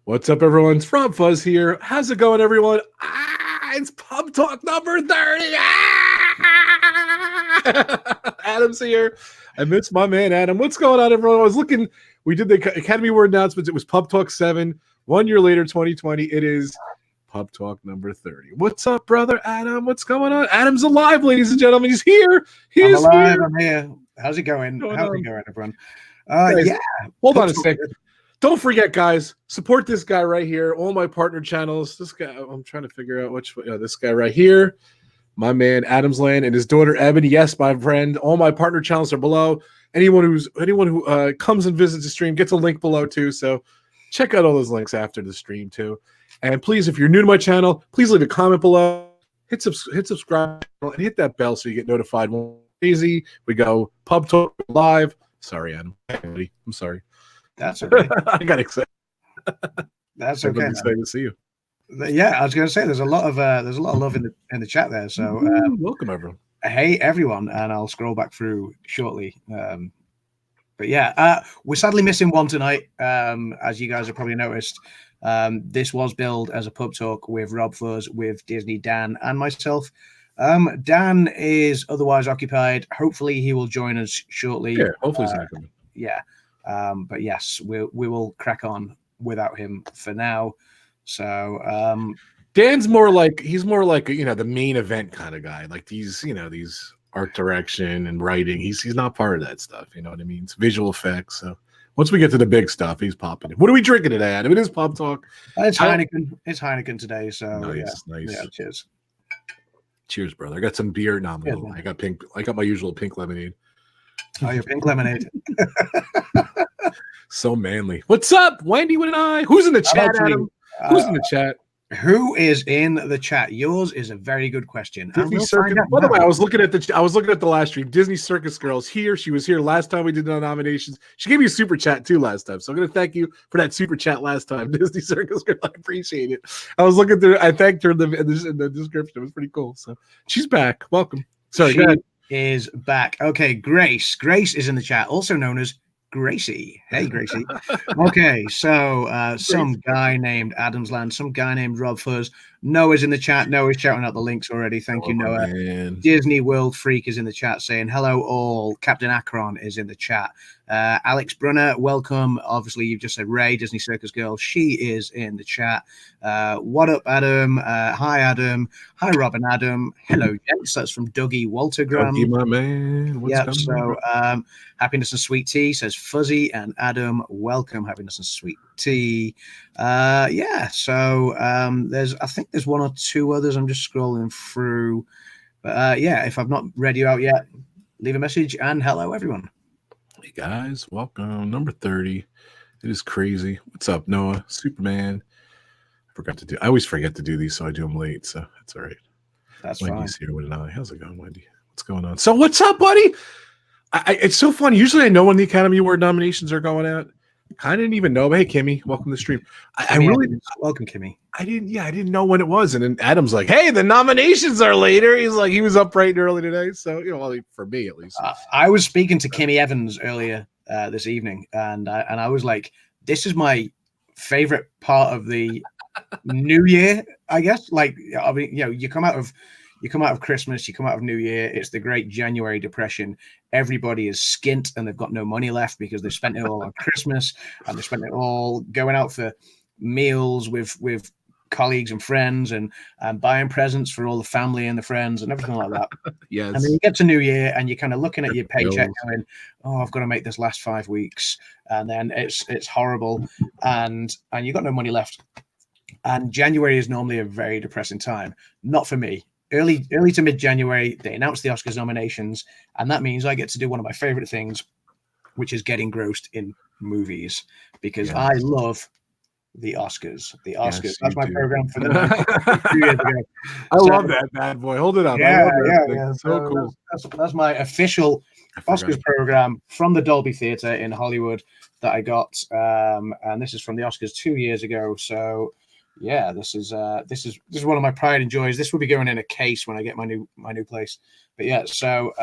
What's up, everyone? It's Rob Fuzz here. How's it going, everyone? It's Pub Talk number 30. Adam's here. I missed my man, Adam. What's going on, everyone? I was looking. We did the Academy Award announcements. It was Pub Talk 7. 1 year later, 2020, it is Pub Talk number 30. What's up, brother Adam? What's going on? Adam's alive, ladies and gentlemen. He's here. I'm alive. I'm here. How's it going? How's it going, everyone? Guys, yeah. Hold on a second. Don't forget, guys, support this guy right here. All my partner channels. This guy, I'm trying to figure out which. This guy right here, my man AdamsLand and his daughter Ebony. Yes, my friend. All my partner channels are below. Anyone who comes and visits the stream gets a link below too. So check out all those links after the stream too. And please, if you're new to my channel, please leave a comment below. Hit subscribe and hit that bell so you get notified when easy. We go Pub Talk live. Sorry, Adam. I'm sorry. That's okay. I got excited. That's okay. Excited to see you. Yeah, I was going to say there's a lot of love in the chat there. So welcome, everyone. Hey, everyone, and I'll scroll back through shortly. But yeah, we're sadly missing one tonight, as you guys have probably noticed. This was billed as a pub talk with Rob Fuzz, with Disney, Dan, and myself. Dan is otherwise occupied. Hopefully, he will join us shortly. Yeah, hopefully he's not coming. Yeah. But yes, we will crack on without him for now. So Dan's more like the main event kind of guy. Like these art direction and writing. He's not part of that stuff. You know what I mean? It's visual effects. So once we get to the big stuff, he's popping in. What are we drinking today, Adam? It is Pub Talk. It's Heineken. It's Heineken today. So nice. Yeah, cheers. Cheers, brother. I got some beer. No, I got pink. I got my usual pink lemonade. Oh, your pink lemonade. So manly. What's up, Wendy and I? Who's in the chat, Adam? Who's in the chat? Who is in the chat? Yours is a very good question. Disney Circus. By the way, I was looking at the last stream. Disney Circus Girl's here. She was here last time we did the nominations. She gave me a super chat too last time. So I'm gonna thank you for that super chat last time, Disney Circus Girl. I appreciate it. I was looking through. I thanked her in the description. It was pretty cool. So she's back. Welcome. Sorry, go ahead. Is back. Okay, Grace. Grace is in the chat, also known as Gracie. Hey, Gracie. Okay, so some guy named AdamsLand, some guy named Rob Fuzz. Noah's in the chat. Noah's shouting out the links already. Thank you, Noah. Man. Disney World Freak is in the chat saying hello all. Captain Akron is in the chat. Alex Brunner, welcome. Obviously, you've just said Ray, Disney Circus Girl. She is in the chat. What up, Adam? Hi, Adam. Hi, Rob and Adam. Hello, gents. That's from Dougie Waltergram. Dougie, my man. What's so Happiness and Sweet Tea says Fuzzy and Adam. Welcome, Happiness and Sweet Tea. So I think there's one or two others. I'm just scrolling through. But if I've not read you out yet, leave a message and hello, everyone. Hey guys, welcome. Number 30. It is crazy. What's up, Noah? Superman. I always forget to do these, so I do them late. So that's all right. That's Wendy's fine. here with an eye. How's it going, Wendy? What's going on? So what's up, buddy? It's so funny. Usually I know when the Academy Award nominations are going out. I didn't even know. But hey, Kimmy, welcome to the stream. I really welcome, Kimmy. I didn't know when it was, and then Adam's like, "Hey, the nominations are later." He's like, he was up bright and early today, so for me at least. I was speaking to Kimmy Evans earlier this evening, and I was like, "This is my favorite part of the new year, I guess." Like, I mean, you come out of Christmas, you come out of New Year. It's the great January depression. Everybody is skint and they've got no money left because they've spent it all on Christmas and they spent it all going out for meals with colleagues and friends and buying presents for all the family and the friends and everything like that. Yes. And then you get to New Year and you're kind of looking at your paycheck going, "Oh, I've got to make this last 5 weeks," and then it's horrible, and you got no money left. And January is normally a very depressing time. Not for me. Early to mid-January, they announce the Oscars nominations, and that means I get to do one of my favorite things, which is get engrossed in movies, because I love the Oscars. The Oscars. Yes, that's my program for the night. 2 years ago. I love that bad boy. Hold it up. Yeah. So cool. That's my official Oscars program from the Dolby Theatre in Hollywood that I got, and this is from the Oscars 2 years ago. So. Yeah, this is one of my pride and joys. This will be going in a case when I get my new place. But yeah, so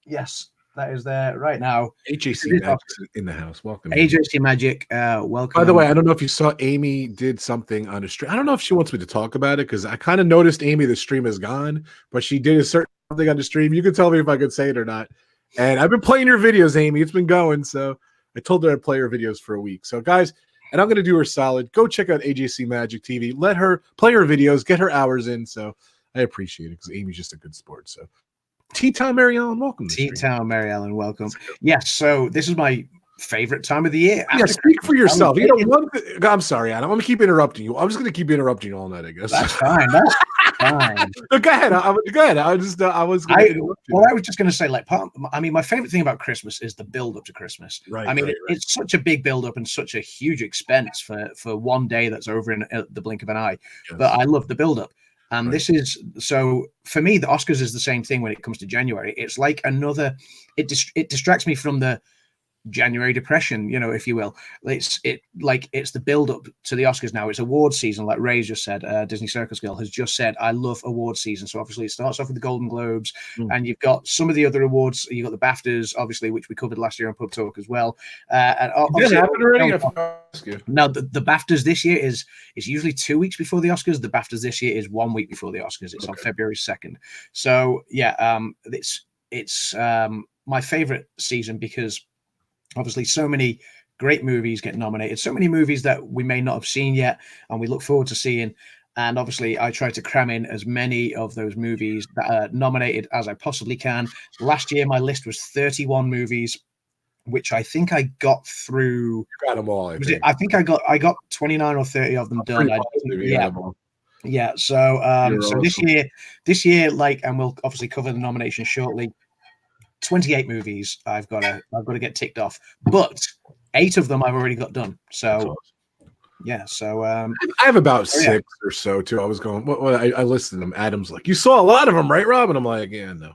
yes, That is there right now. AJC Magic in the house. Welcome. AJC Magic, welcome. By the way, I don't know if you saw Amy did something on a stream. I don't know if she wants me to talk about it because I kind of noticed Amy, the stream is gone, but she did a certain thing on the stream. You can tell me if I could say it or not. And I've been playing your videos, Amy. It's been going. So I told her I'd play her videos for a week. So guys, and I'm going to do her solid. Go check out AJC Magic TV. Let her play her videos, get her hours in. So I appreciate it because Amy's just a good sport. So T-Town Mary Ellen, welcome. T-Town Mary Ellen, welcome. Yes, so this is my favorite time of the year. Yeah, speak for yourself. You know, I'm sorry, Adam. I'm gonna keep interrupting you. I'm just gonna keep interrupting you all night, I guess. That's fine. That's fine. Go ahead. Go ahead. I was just gonna say, like, my favorite thing about Christmas is the build up to Christmas. Right. I mean, it's such a big build up and such a huge expense for one day that's over in the blink of an eye. Yes. But I love the build up. And this is, so for me, the Oscars is the same thing when it comes to January. It's like another, it distracts me from the January depression, you know, if you will. It's the build up to the Oscars now. It's award season, like Ray's just said. Disney Circus Girl has just said, I love award season. So obviously it starts off with the Golden Globes, and you've got some of the other awards. You've got the BAFTAs, obviously, which we covered last year on Pub Talk as well. And now the BAFTAs this year is usually 2 weeks before the Oscars. The BAFTAs this year is 1 week before the Oscars. It's on February 2nd. So yeah, it's my favorite season because obviously so many great movies get nominated, so many movies that we may not have seen yet and we look forward to seeing. And obviously I try to cram in as many of those movies that are nominated as I possibly can. Last year my list was 31 movies, which I think I got through. You got them all. I think I got 29 or 30 of them done. Yeah. So awesome. this year, like, and we'll obviously cover the nominations shortly. 28 movies I've got to get ticked off, but 8 of them I've already got done. So yeah, so I have about 6 or so too. I was going, I listed them. Adam's like, you saw a lot of them, right, Rob? And I'm like, yeah, no.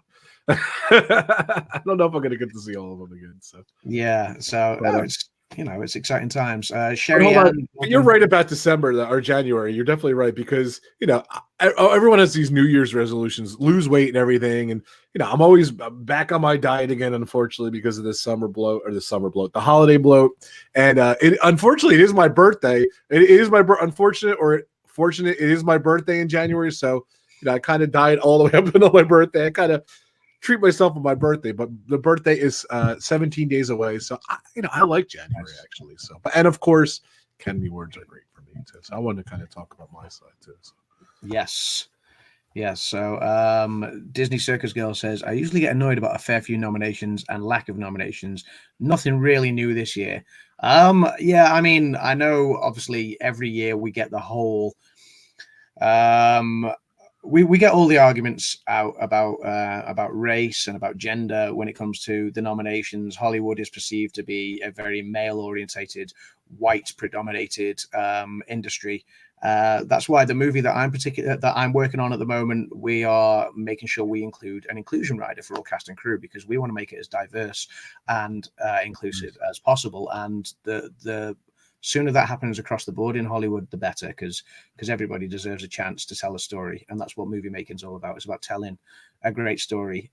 I don't know if I'm gonna get to see all of them again. So yeah, so it's exciting times. Sherry, you're right about December or January. You're definitely right because everyone has these New Year's resolutions, lose weight and everything, and I'm always back on my diet again, unfortunately, because of the holiday bloat, and unfortunately it is my birthday. It is my unfortunate or fortunate. It is my birthday in January, so I kind of diet all the way up until my birthday. I kind of treat myself on my birthday, but the birthday is 17 days away. So I like January actually. So, and of course, Academy Awards are great for me too. So I wanted to kind of talk about my side too. So. Yes. So Disney Circus Girl says, I usually get annoyed about a fair few nominations and lack of nominations. Nothing really new this year. Yeah, I mean, I know obviously every year we get the whole we get all the arguments out about race and about gender when it comes to the nominations. Hollywood is perceived to be a very male-orientated, white-predominated industry. That's why the movie that I'm working on at the moment, we are making sure we include an inclusion rider for all cast and crew because we want to make it as diverse and inclusive as possible. And the sooner that happens across the board in Hollywood, the better, because everybody deserves a chance to tell a story, and that's what movie making is all about. It's about telling a great story.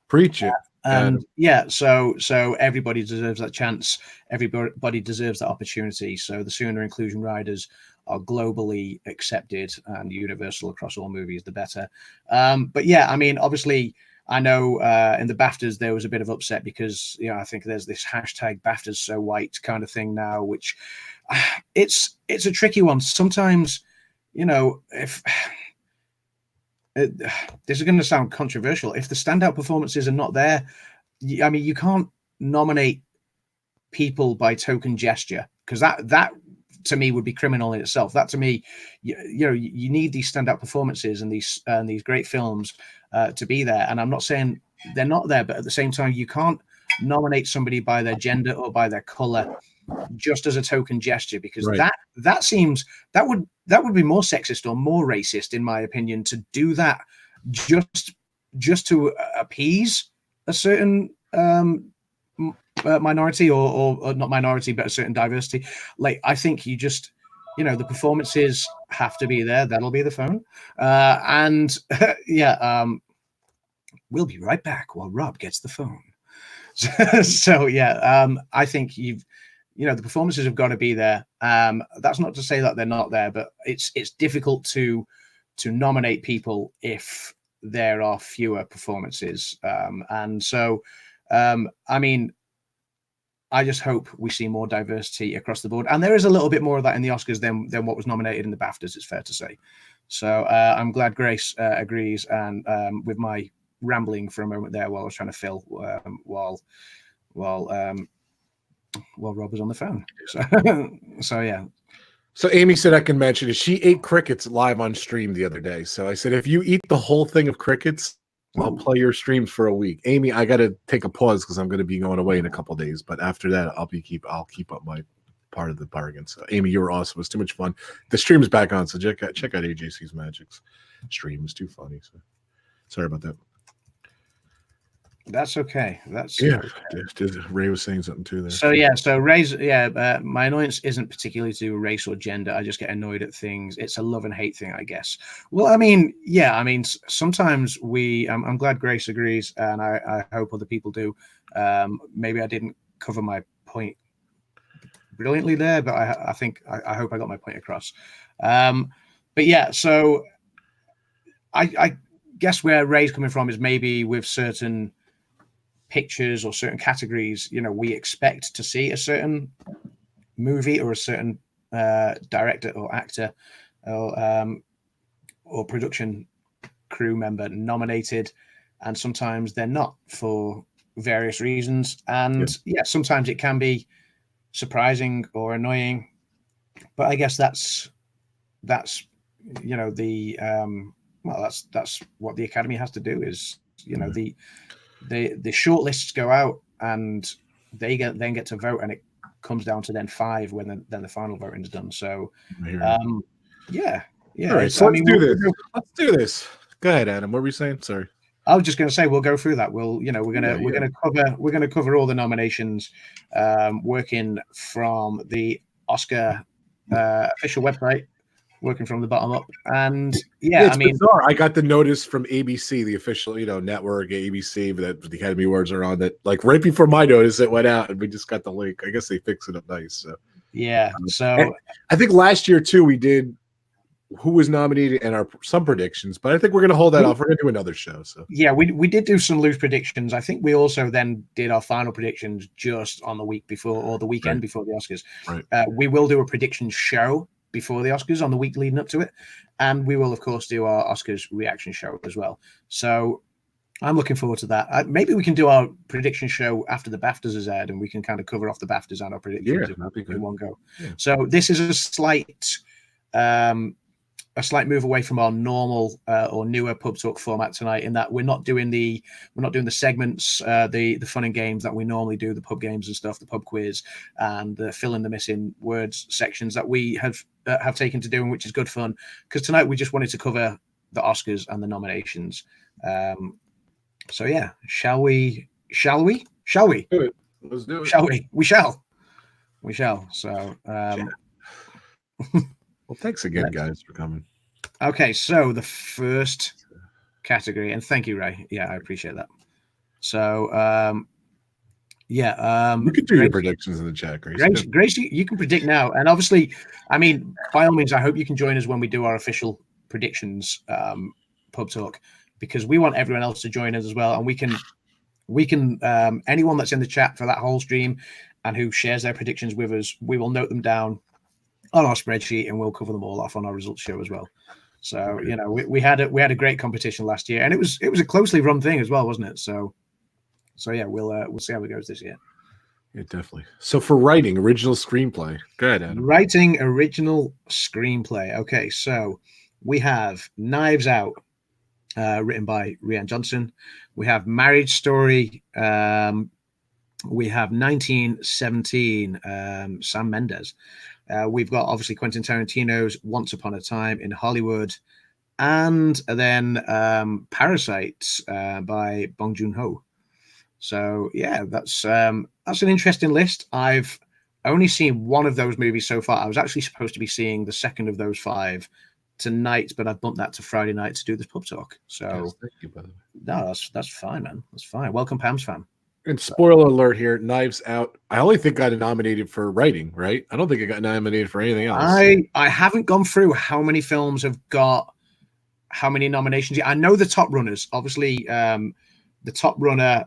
Preach it. And so everybody deserves that chance. Everybody deserves that opportunity. So the sooner inclusion riders are globally accepted and universal across all movies, the better. But yeah, I mean, obviously, I know in the BAFTAs there was a bit of upset because I think there's this hashtag BAFTAs so white kind of thing now, which it's a tricky one. Sometimes, if this is going to sound controversial, if the standout performances are not there, I mean, you can't nominate people by token gesture because that to me would be criminal in itself. That to me, you need these standout performances and these great films to be there. And I'm not saying they're not there, but at the same time, you can't nominate somebody by their gender or by their color just as a token gesture because that would be more sexist or more racist, in my opinion, to do that just to appease a certain minority or not minority, but a certain diversity. Like, I think you just, the performances have to be there. That'll be the phone. And we'll be right back while Rob gets the phone. So yeah, I think the performances have got to be there. That's not to say that they're not there, but it's difficult to nominate people if there are fewer performances. And so, I mean, I just hope we see more diversity across the board, and there is a little bit more of that in the Oscars than what was nominated in the BAFTAs. It's fair to say. So I'm glad Grace agrees, and with my rambling for a moment there while I was trying to fill while Rob was on the phone. So yeah. So Amy said I can mention it. She ate crickets live on stream the other day. So I said, if you eat the whole thing of crickets, I'll play your streams for a week. Amy, I got to take a pause because I'm going to be going away in a couple of days. But after that, I'll keep up my part of the bargain. So Amy, you were awesome. It was too much fun. The stream is back on, so check out AJC's Magic's stream. It's too funny. So sorry about that. That's okay. That's okay. Ray was saying something too there. So Ray's my annoyance isn't particularly to do with race or gender. I just get annoyed at things. It's a love and hate thing, I guess. Well, I mean, sometimes I'm glad Grace agrees, and I hope other people do. Maybe I didn't cover my point brilliantly there, but I think I hope I got my point across. But yeah, so I guess where Ray's coming from is maybe with certain pictures or certain categories, we expect to see a certain movie or a certain director or actor or production crew member nominated, and sometimes they're not for various reasons. And sometimes it can be surprising or annoying, but I guess that's that's what the Academy has to do is the short lists go out and they then get to vote, and it comes down to then 5 when then the final voting is done. So All right, so let's do this. Go ahead, Adam. What were you saying? Sorry. I was just going to say we'll go through that. We're going to cover all the nominations, working from the Oscar official website, working from the bottom up. And it's bizarre. I got the notice from ABC, the official network, ABC, that the Academy Awards are on. That right before my notice, it went out, and we just got the link. I guess they fixed it up nice. So so I think last year too we did who was nominated and some predictions, but I think we're going to hold that off. We're going to do another show. So we did do some loose predictions. I think we also then did our final predictions just on the week before or the weekend before the Oscars. Right. We will do a prediction show before the Oscars on the week leading up to it, and we will of course do our Oscars reaction show as well. So I'm looking forward to that. Maybe we can do our prediction show after the BAFTAs is aired, and we can kind of cover off the BAFTAs and our predictions in one go. So this is a slight move away from our normal or newer pub talk format tonight, in that we're not doing the segments, the fun and games that we normally do, the pub games and stuff, the pub quiz and the fill in the missing words sections that we have taken to doing, which is good fun, because tonight we just wanted to cover the Oscars and the nominations. So yeah, shall we do it? Let's do it. Shall we? We shall. So well, thanks again, guys, for coming. Okay, so the first category, and thank you, Ray. Yeah, I appreciate that. So, you can do your predictions in the chat, Grace. Grace, you can predict now, and obviously, I mean, by all means, I hope you can join us when we do our official predictions pub talk, because we want everyone else to join us as well, and we can anyone that's in the chat for that whole stream and who shares their predictions with us, we will note them down on our spreadsheet, and we'll cover them all off on our results show as well. So we had a great competition last year, and it was a closely run thing as well, wasn't it? So yeah, we'll see how it goes this year. Yeah, definitely. So for writing original screenplay, go ahead, Adam. Writing original screenplay. Okay, so we have Knives Out, written by Rian Johnson. We have Marriage Story. We have 1917, Sam Mendes. We've got obviously Quentin Tarantino's Once Upon a Time in Hollywood, and then Parasite by Bong Joon-ho. So yeah, that's an interesting list. I've only seen one of those movies so far. I was actually supposed to be seeing the second of those 5 tonight, but I bumped that to Friday night to do this pub talk. So thank you, by the way. No, that's fine, man. That's fine. Welcome, Pam's fam. And spoiler alert here, Knives Out. I only think got nominated for writing, right? I don't think it got nominated for anything else. I haven't gone through how many films have got how many nominations. I know the top runners. Obviously, the top runner,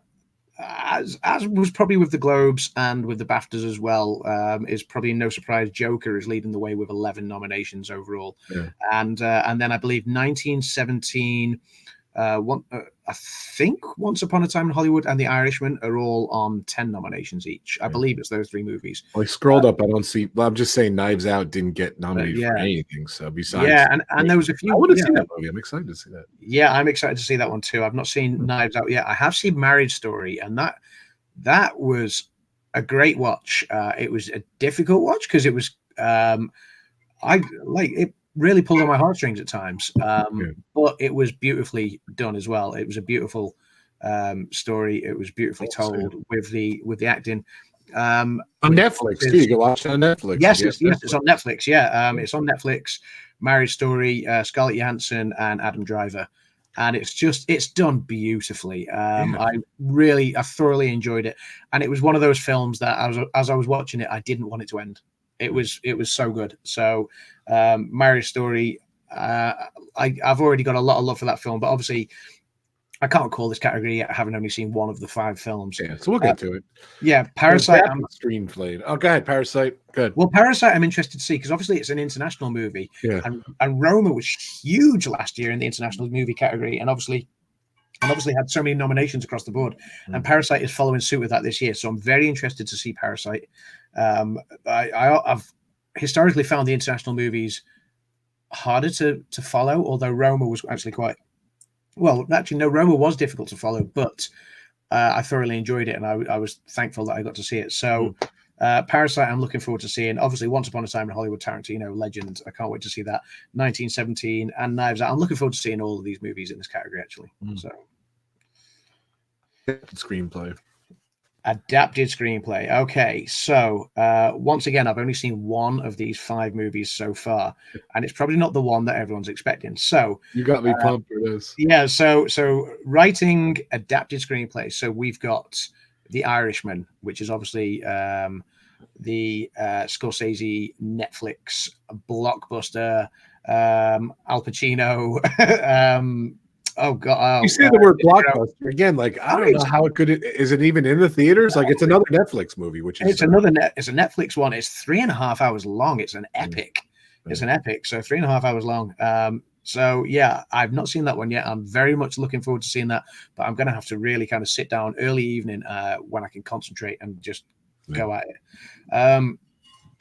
as was probably with the Globes and with the BAFTAs as well, is probably no surprise. Joker is leading the way with 11 nominations overall, and then I believe 1917. I think Once Upon a Time in Hollywood and The Irishman are all on 10 nominations each. I believe it's those three movies. Well, I scrolled up. I don't see. Well, I'm just saying Knives Out didn't get nominated for anything. So besides, and there was a few. I want to see that movie. I'm excited to see that. Yeah, I'm excited to see that one too. I've not seen Knives Out yet. I have seen Marriage Story, and that was a great watch. It was a difficult watch because it was it really pulled on my heartstrings at times, but it was beautifully done as well. It was a beautiful story. It was beautifully told with the acting. On Netflix too. You can watch it on Netflix. Yes, it's on Netflix. Yeah, it's on Netflix. Marriage Story, Scarlett Johansson and Adam Driver, and it's done beautifully. I thoroughly enjoyed it, and it was one of those films that as I was watching it, I didn't want it to end. It was so good. So Marriage Story, I've already got a lot of love for that film, but obviously I can't call this category yet, having only seen one of the 5 films. Yeah, so we'll get to it. Yeah, Parasite. Screenplay. Oh, go ahead, Parasite. Good. Well, Parasite, I'm interested to see because obviously it's an international movie. Yeah. And Roma was huge last year in the international movie category, and obviously had so many nominations across the board. And Parasite is following suit with that this year, so I'm very interested to see Parasite. I've historically found the international movies harder to follow, although Roma was actually quite. Well, actually, no, Roma was difficult to follow, but I thoroughly enjoyed it, and I was thankful that I got to see it. So, Parasite, I'm looking forward to seeing. Obviously, Once Upon a Time in Hollywood, Tarantino, legend. I can't wait to see that. 1917 and Knives Out. I'm looking forward to seeing all of these movies in this category, actually. So, screenplay. Adapted screenplay. Okay, so once again, I've only seen one of these 5 movies so far, and it's probably not the one that everyone's expecting. So you got me pumped for this. Yeah. So writing adapted screenplay. So we've got The Irishman, which is obviously the Scorsese Netflix blockbuster. Al Pacino. Oh God! You say the word blockbuster again. Like I don't know how it could. Is it even in the theaters? Like it's another Netflix movie, which is it's a Netflix one. It's 3.5 hours long. It's an epic. It's an epic. So 3.5 hours long. So yeah, I've not seen that one yet. I'm very much looking forward to seeing that, but I'm going to have to really kind of sit down early evening when I can concentrate and just go at it.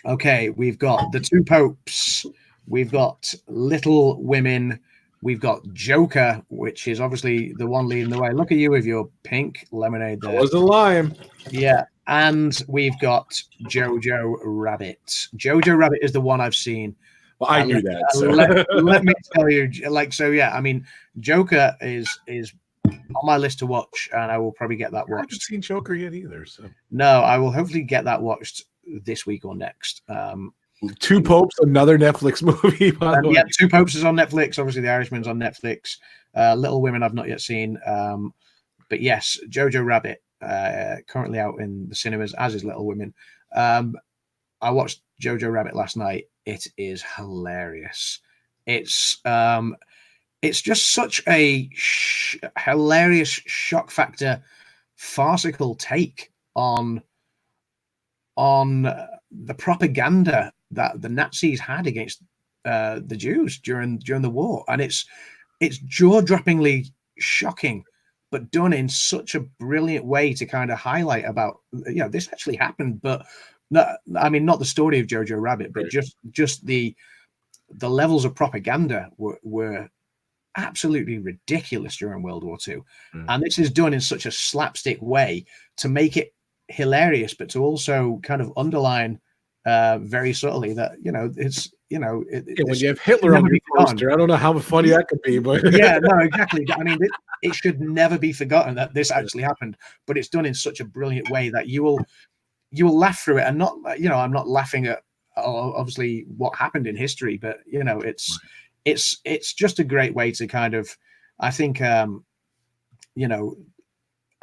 Okay, we've got The Two Popes. We've got Little Women. We've got Joker, which is obviously the one leading the way. Look at you with your pink lemonade there. I wasn't lying. Yeah. And we've got Jojo Rabbit. Jojo Rabbit is the one I've seen. Well, I knew that. So. Let me tell you, I mean, Joker is on my list to watch, and I will probably get that watched. I haven't seen Joker yet either. So no, I will hopefully get that watched this week or next. Two Popes, another Netflix movie. Yeah, Two Popes is on Netflix. Obviously, The Irishman's on Netflix. Little Women I've not yet seen. But yes, Jojo Rabbit, currently out in the cinemas, as is Little Women. I watched Jojo Rabbit last night. It is hilarious. It's just such a hilarious shock factor, farcical take on the propaganda that the Nazis had against the Jews during the war, and it's jaw-droppingly shocking, but done in such a brilliant way to kind of highlight about this actually happened, but not the story of Jojo Rabbit, but just the levels of propaganda were absolutely ridiculous during World War II, and this is done in such a slapstick way to make it hilarious, but to also kind of underline very subtly that when you have Hitler on your poster, I don't know how funny that could be, but yeah, no, exactly. I mean, it should never be forgotten that this actually happened, but it's done in such a brilliant way that you will laugh through it, and not I'm not laughing at obviously what happened in history, but it's just a great way to kind of, I think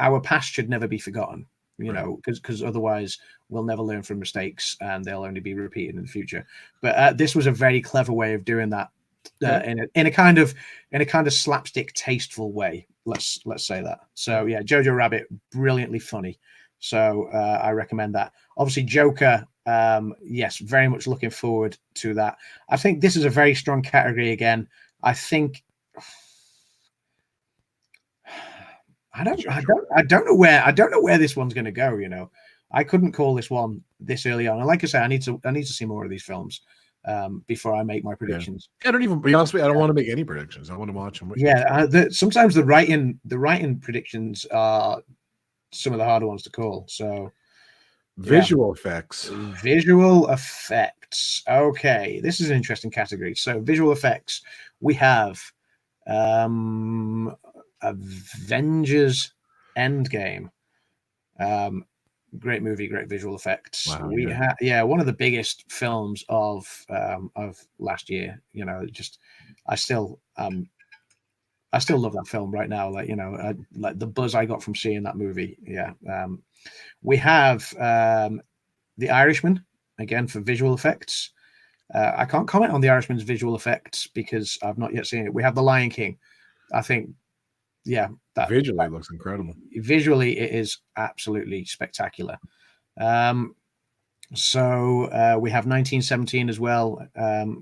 our past should never be forgotten, you Right. know, because otherwise we'll never learn from mistakes and they'll only be repeated in the future. But this was a very clever way of doing that in a kind of slapstick, tasteful way. Let's say that. So yeah, Jojo Rabbit, brilliantly funny. So I recommend that. Obviously, Joker. Yes, very much looking forward to that. I think this is a very strong category again. I think I don't know where this one's going to go. You know, I couldn't call this one this early on. And like I say, I need to see more of these films before I make my predictions. Yeah. I don't even be honest with you. I don't want to make any predictions. I want to watch them. Yeah, sometimes the writing predictions are some of the harder ones to call. So visual effects. Visual effects. Okay, this is an interesting category. So visual effects. We have Avengers Endgame. Great movie, great visual effects. Wow, we had one of the biggest films of last year. You know, just I still love that film right now. Like, you know, like the buzz I got from seeing that movie. Yeah. We have The Irishman, again, for visual effects. I can't comment on The Irishman's visual effects because I've not yet seen it. We have The Lion King. I think, yeah. Visually looks incredible. Visually, it is absolutely spectacular. So we have 1917 as well.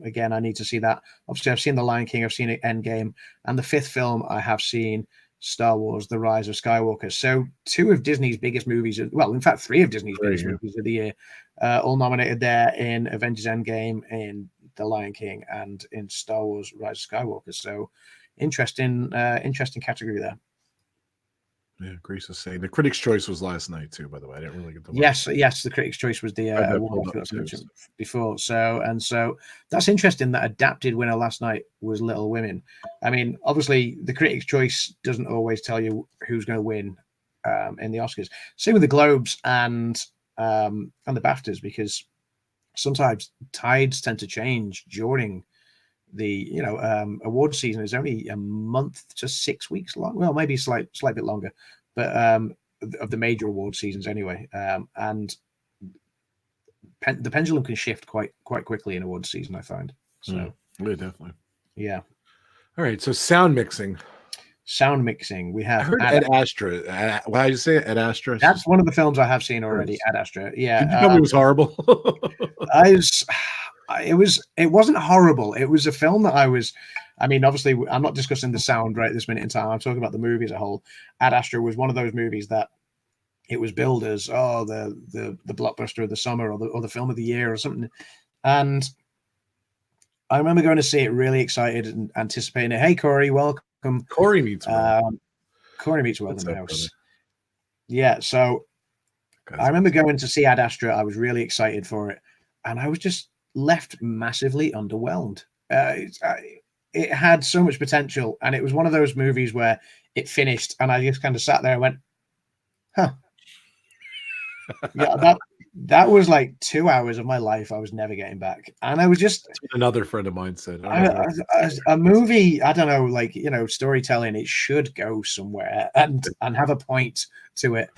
Again, I need to see that. Obviously, I've seen The Lion King, I've seen Endgame, and the fifth film I have seen, Star Wars: The Rise of Skywalker. So two of Disney's biggest movies, well, in fact, three of Disney's biggest movies of the year, all nominated there in Avengers Endgame, in The Lion King, and in Star Wars: Rise of Skywalker. So interesting category there. Yeah, Grace is saying the Critics' Choice was last night too. By the way, I didn't really get the yes, the Critics' Choice was the award I forgot to mention before. So that's interesting. That adapted winner last night was Little Women. I mean, obviously, the Critics' Choice doesn't always tell you who's going to win in the Oscars. Same with the Globes and the BAFTAs, because sometimes tides tend to change during the award season. Is only a month to 6 weeks long. Well, maybe slight bit longer, but of the major award seasons anyway. And the pendulum can shift quite quickly in award season, I find. So yeah, definitely. Yeah. All right. So sound mixing. We have. I heard Ad Astra. Why did you say Ad Astra? That's one of the films I have seen already. Ad Astra. Yeah. Did you tell me it was horrible? It wasn't horrible. It was a film that I mean, obviously, I'm not discussing the sound right this minute in time. I'm talking about the movie as a whole. Ad Astra was one of those movies that it was billed as the blockbuster of the summer or the film of the year or something. And I remember going to see it really excited and anticipating it. Hey, Corey, welcome. Corey meets World. Corey meets World in the house. Brother? Yeah, so I remember going to see Ad Astra. I was really excited for it, and I was just left massively underwhelmed. It had so much potential, and it was one of those movies where it finished, and I just kind of sat there and went, "Huh." Yeah, that was like 2 hours of my life I was never getting back, and I was just. That's what another friend of mine said. A movie, I don't know, like, storytelling, it should go somewhere and have a point to it,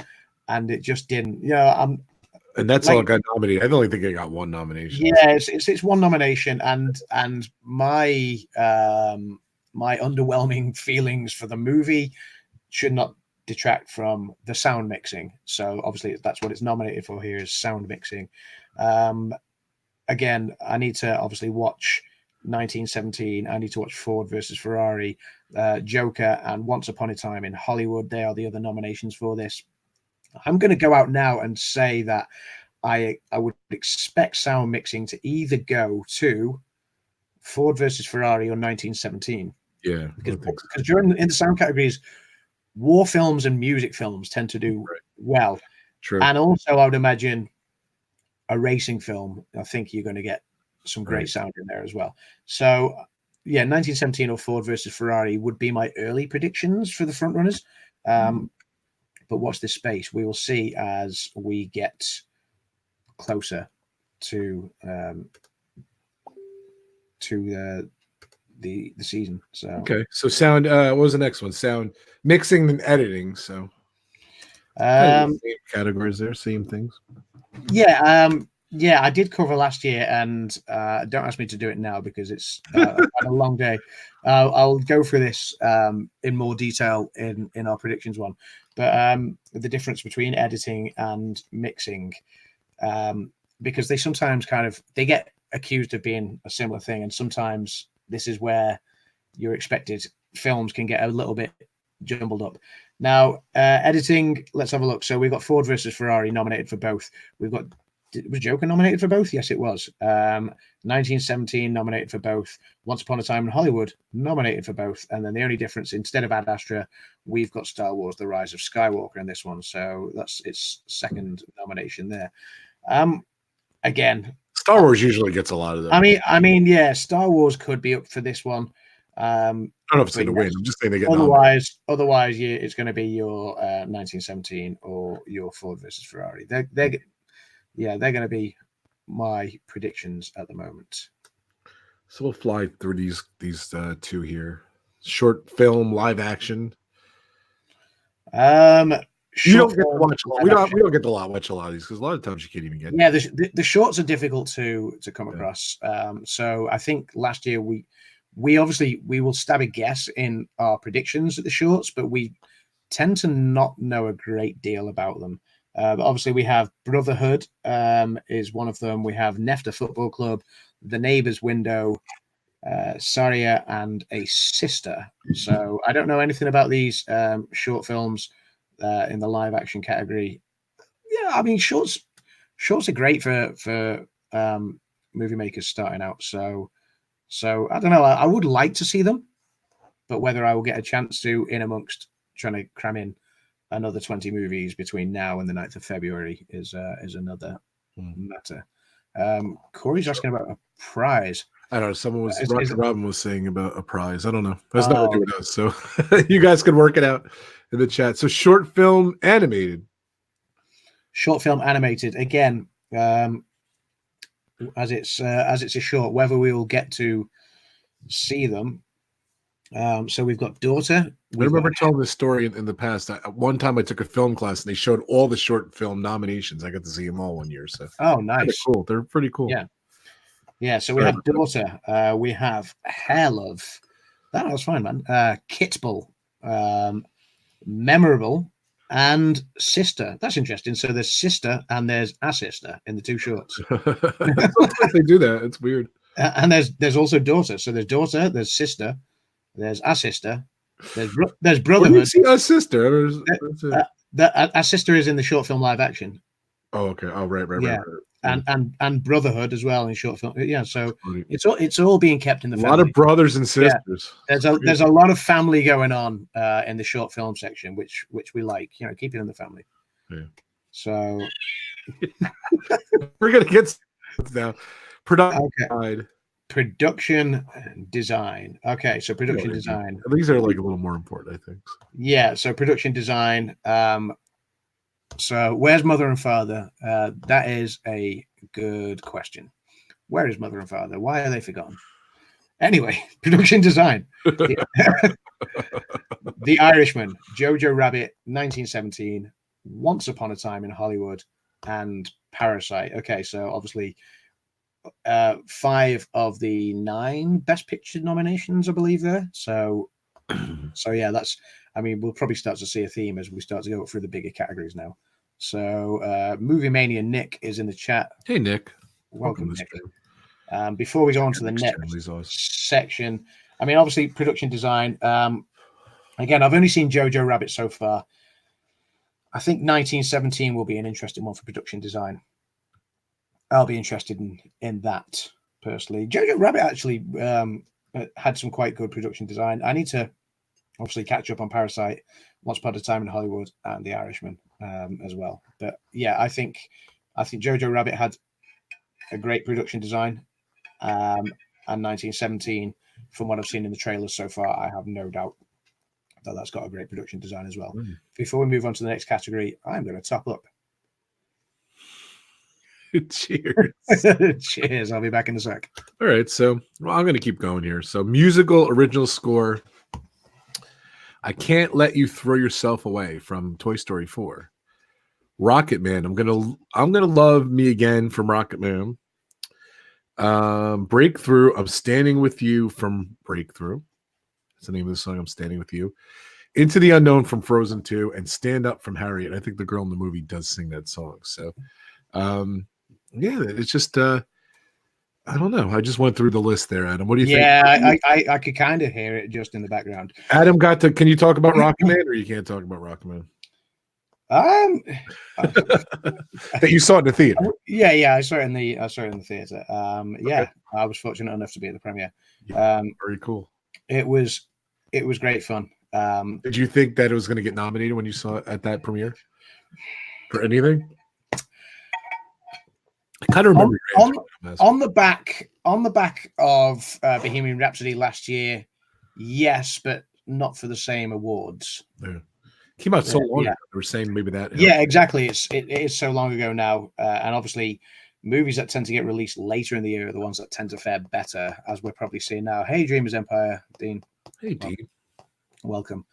and it just didn't. And that's all got nominated. I don't think it got one nomination. Yeah, it's one nomination, and my my underwhelming feelings for the movie should not detract from the sound mixing. So obviously that's what it's nominated for here, is sound mixing. Again, I need to obviously watch 1917. I need to watch Ford versus Ferrari, Joker, and Once Upon a Time in Hollywood. They are the other nominations for this. I'm going to go out now and say that I would expect sound mixing to either go to Ford versus Ferrari or 1917. Yeah, because in the sound categories, war films and music films tend to do well. True. And also, I would imagine a racing film, I think you're going to get some great sound in there as well. So, yeah, 1917 or Ford versus Ferrari would be my early predictions for the front runners. But watch this space. We will see as we get closer to the season. So okay. So sound. What was the next one? Sound mixing and editing. So Same categories there, same things. Yeah, yeah, I did cover last year, and don't ask me to do it now because it's had a long day. I'll go through this in more detail in our predictions one, but the difference between editing and mixing, because they sometimes they get accused of being a similar thing, and sometimes this is where your expected films can get a little bit jumbled up. Now, editing, let's have a look. So we've got Ford versus Ferrari nominated for both. We've got, was Joker nominated for both? Yes, it was. 1917 nominated for both. Once Upon a Time in Hollywood nominated for both. And then the only difference, instead of Ad Astra, we've got Star Wars: The Rise of Skywalker in this one. So that's its second nomination there. Again, Star Wars usually gets a lot of them. I mean, yeah, Star Wars could be up for this one. I don't know if it's going to win. I'm just saying they get otherwise, yeah, it's going to be your 1917 or your Ford versus Ferrari. They're going to be my predictions at the moment. So we'll fly through these two here. Short film, live action. You don't get to watch. We don't get to watch a lot of these because a lot of times you can't even get. Yeah, the shorts are difficult to come across. So I think last year we obviously we will stab a guess in our predictions at the shorts, but we tend to not know a great deal about them. But obviously we have Brotherhood is one of them. We have Nefta Football Club, The Neighbor's Window, Saria, and A Sister. So I don't know anything about these short films in the live action category. Yeah, I mean shorts are great for movie makers starting out. So I don't know. I would like to see them, but whether I will get a chance to in amongst trying to cram in another 20 movies between now and the 9th of February is another matter. Corey's asking about a prize. I don't know. Someone was Roger Robin was saying about a prize. I don't know. That's not what it does. So you guys can work it out in the chat. So short film animated. Short film animated again. As it's a short, whether we will get to see them. So we've got Daughter. I remember telling this story in the past. One time I took a film class and they showed all the short film nominations. I got to see them all one year. So nice, cool. They're pretty cool. Yeah. So we have Daughter. We have Hair Love. That was fine, man. Kitbull, Memorable, and Sister. That's interesting. So there's Sister and there's A Sister in the two shorts. They do that. It's weird. And there's also Daughter. So there's Daughter, there's Sister, there's A Sister, there's Brotherhood. You see A Sister. A Sister is in the short film live action. Oh, okay. Oh, right. And Brotherhood as well in short film. Yeah, so it's all being kept in the family. A lot of brothers and sisters. Yeah. There's a lot of family going on in the short film section, which we like. Keep it in the family. Yeah. So we're gonna get now. Production design. Okay, so production design. These are like a little more important, I think. Yeah. So production design. So where's Mother and Father? That is a good question. Where is Mother and Father? Why are they forgotten? Anyway, production design. The Irishman, Jojo Rabbit, 1917, Once Upon a Time in Hollywood, and Parasite. Okay, so obviously 5 of the 9 Best Picture nominations, I believe there. So yeah, that's. I mean, we'll probably start to see a theme as we start to go through the bigger categories now. So, Movie Mania Nick is in the chat. Hey, Nick. Welcome Nick. Before we go on to the next section, I mean, obviously, production design. Again, I've only seen Jojo Rabbit so far. I think 1917 will be an interesting one for production design. I'll be interested in that, personally. Jojo Rabbit actually had some quite good production design. I need to obviously catch up on Parasite, Once Upon a Time in Hollywood, and The Irishman as well. But yeah, I think Jojo Rabbit had a great production design, and 1917, from what I've seen in the trailers so far, I have no doubt that that's got a great production design as well. Before we move on to the next category, I'm going to top up. Cheers. Cheers. I'll be back in a sec. All right. So I'm going to keep going here. So musical original score. I Can't Let You Throw Yourself Away from Toy Story 4. Rocket Man. I'm gonna love Me Again from Rocket Man. Breakthrough. I'm Standing with You from Breakthrough. That's the name of the song. I'm Standing with You. Into the Unknown from Frozen 2, and Stand Up from Harriet. I think the girl in the movie does sing that song. So, yeah, it's just I don't know. I just went through the list there, Adam. What do you think? Yeah, I could kind of hear it just in the background. Adam got to. Can you talk about Rocket Man, or you can't talk about Rocket Man? That you saw it in the theater. Yeah, I saw it in the theater. Yeah, I was fortunate enough to be at the premiere. Very cool. It was great fun. Did you think that it was going to get nominated when you saw it at that premiere for anything? I kind of remember on the back of Bohemian Rhapsody last year. Yes, but not for the same awards. Yeah. Came out so long ago. They were saying maybe that. Yeah, exactly. It is so long ago now, and obviously, movies that tend to get released later in the year are the ones that tend to fare better, as we're probably seeing now. Hey, Dreamers Empire, Dean. Hey, Dean. Welcome.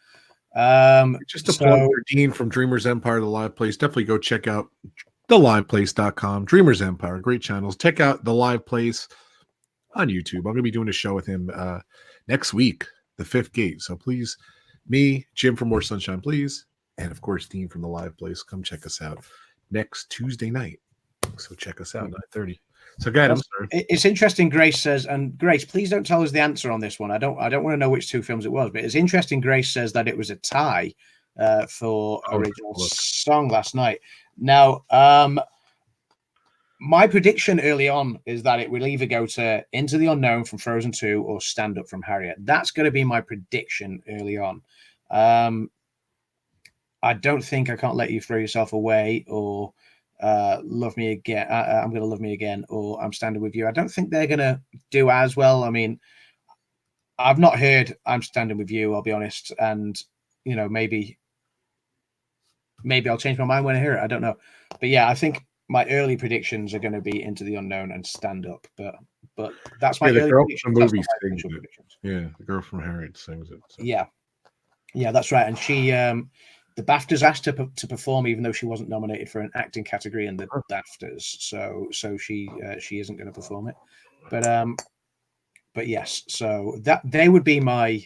Just a plug for Dean from Dreamers Empire, the live place. Definitely go check out theliveplace.com. Dreamers Empire, great channels. Check out the live place on YouTube. I'm going to be doing a show with him next week, the Fifth Gate. So please, me, Jim from More Sunshine, please, and of course Dean from the live place, come check us out next Tuesday night. So check us out 9:30. So go ahead. I'm sorry. It's interesting. Grace says, and Grace, please don't tell us the answer on this one. I don't want to know which two films it was, but it's interesting. Grace says that it was a tie for original song last night. Now, my prediction early on is that it will either go to Into the Unknown from Frozen 2 or Stand Up from Harriet. That's going to be my prediction early on. I don't think I Can't Let You Throw Yourself Away or Love Me Again. I'm going to Love Me Again or I'm Standing With You. I don't think they're going to do as well. I mean, I've not heard I'm Standing With You, I'll be honest. And, you know, maybe I'll change my mind when I hear it. I don't know. But yeah, I think my early predictions are going to be Into the Unknown and Stand Up. But that's my early predictions. Yeah, the girl from Harriet sings it. So. Yeah, that's right. And she, the BAFTAs asked her to perform, even though she wasn't nominated for an acting category in the BAFTAs. So she isn't going to perform it. But yes, so that they would be my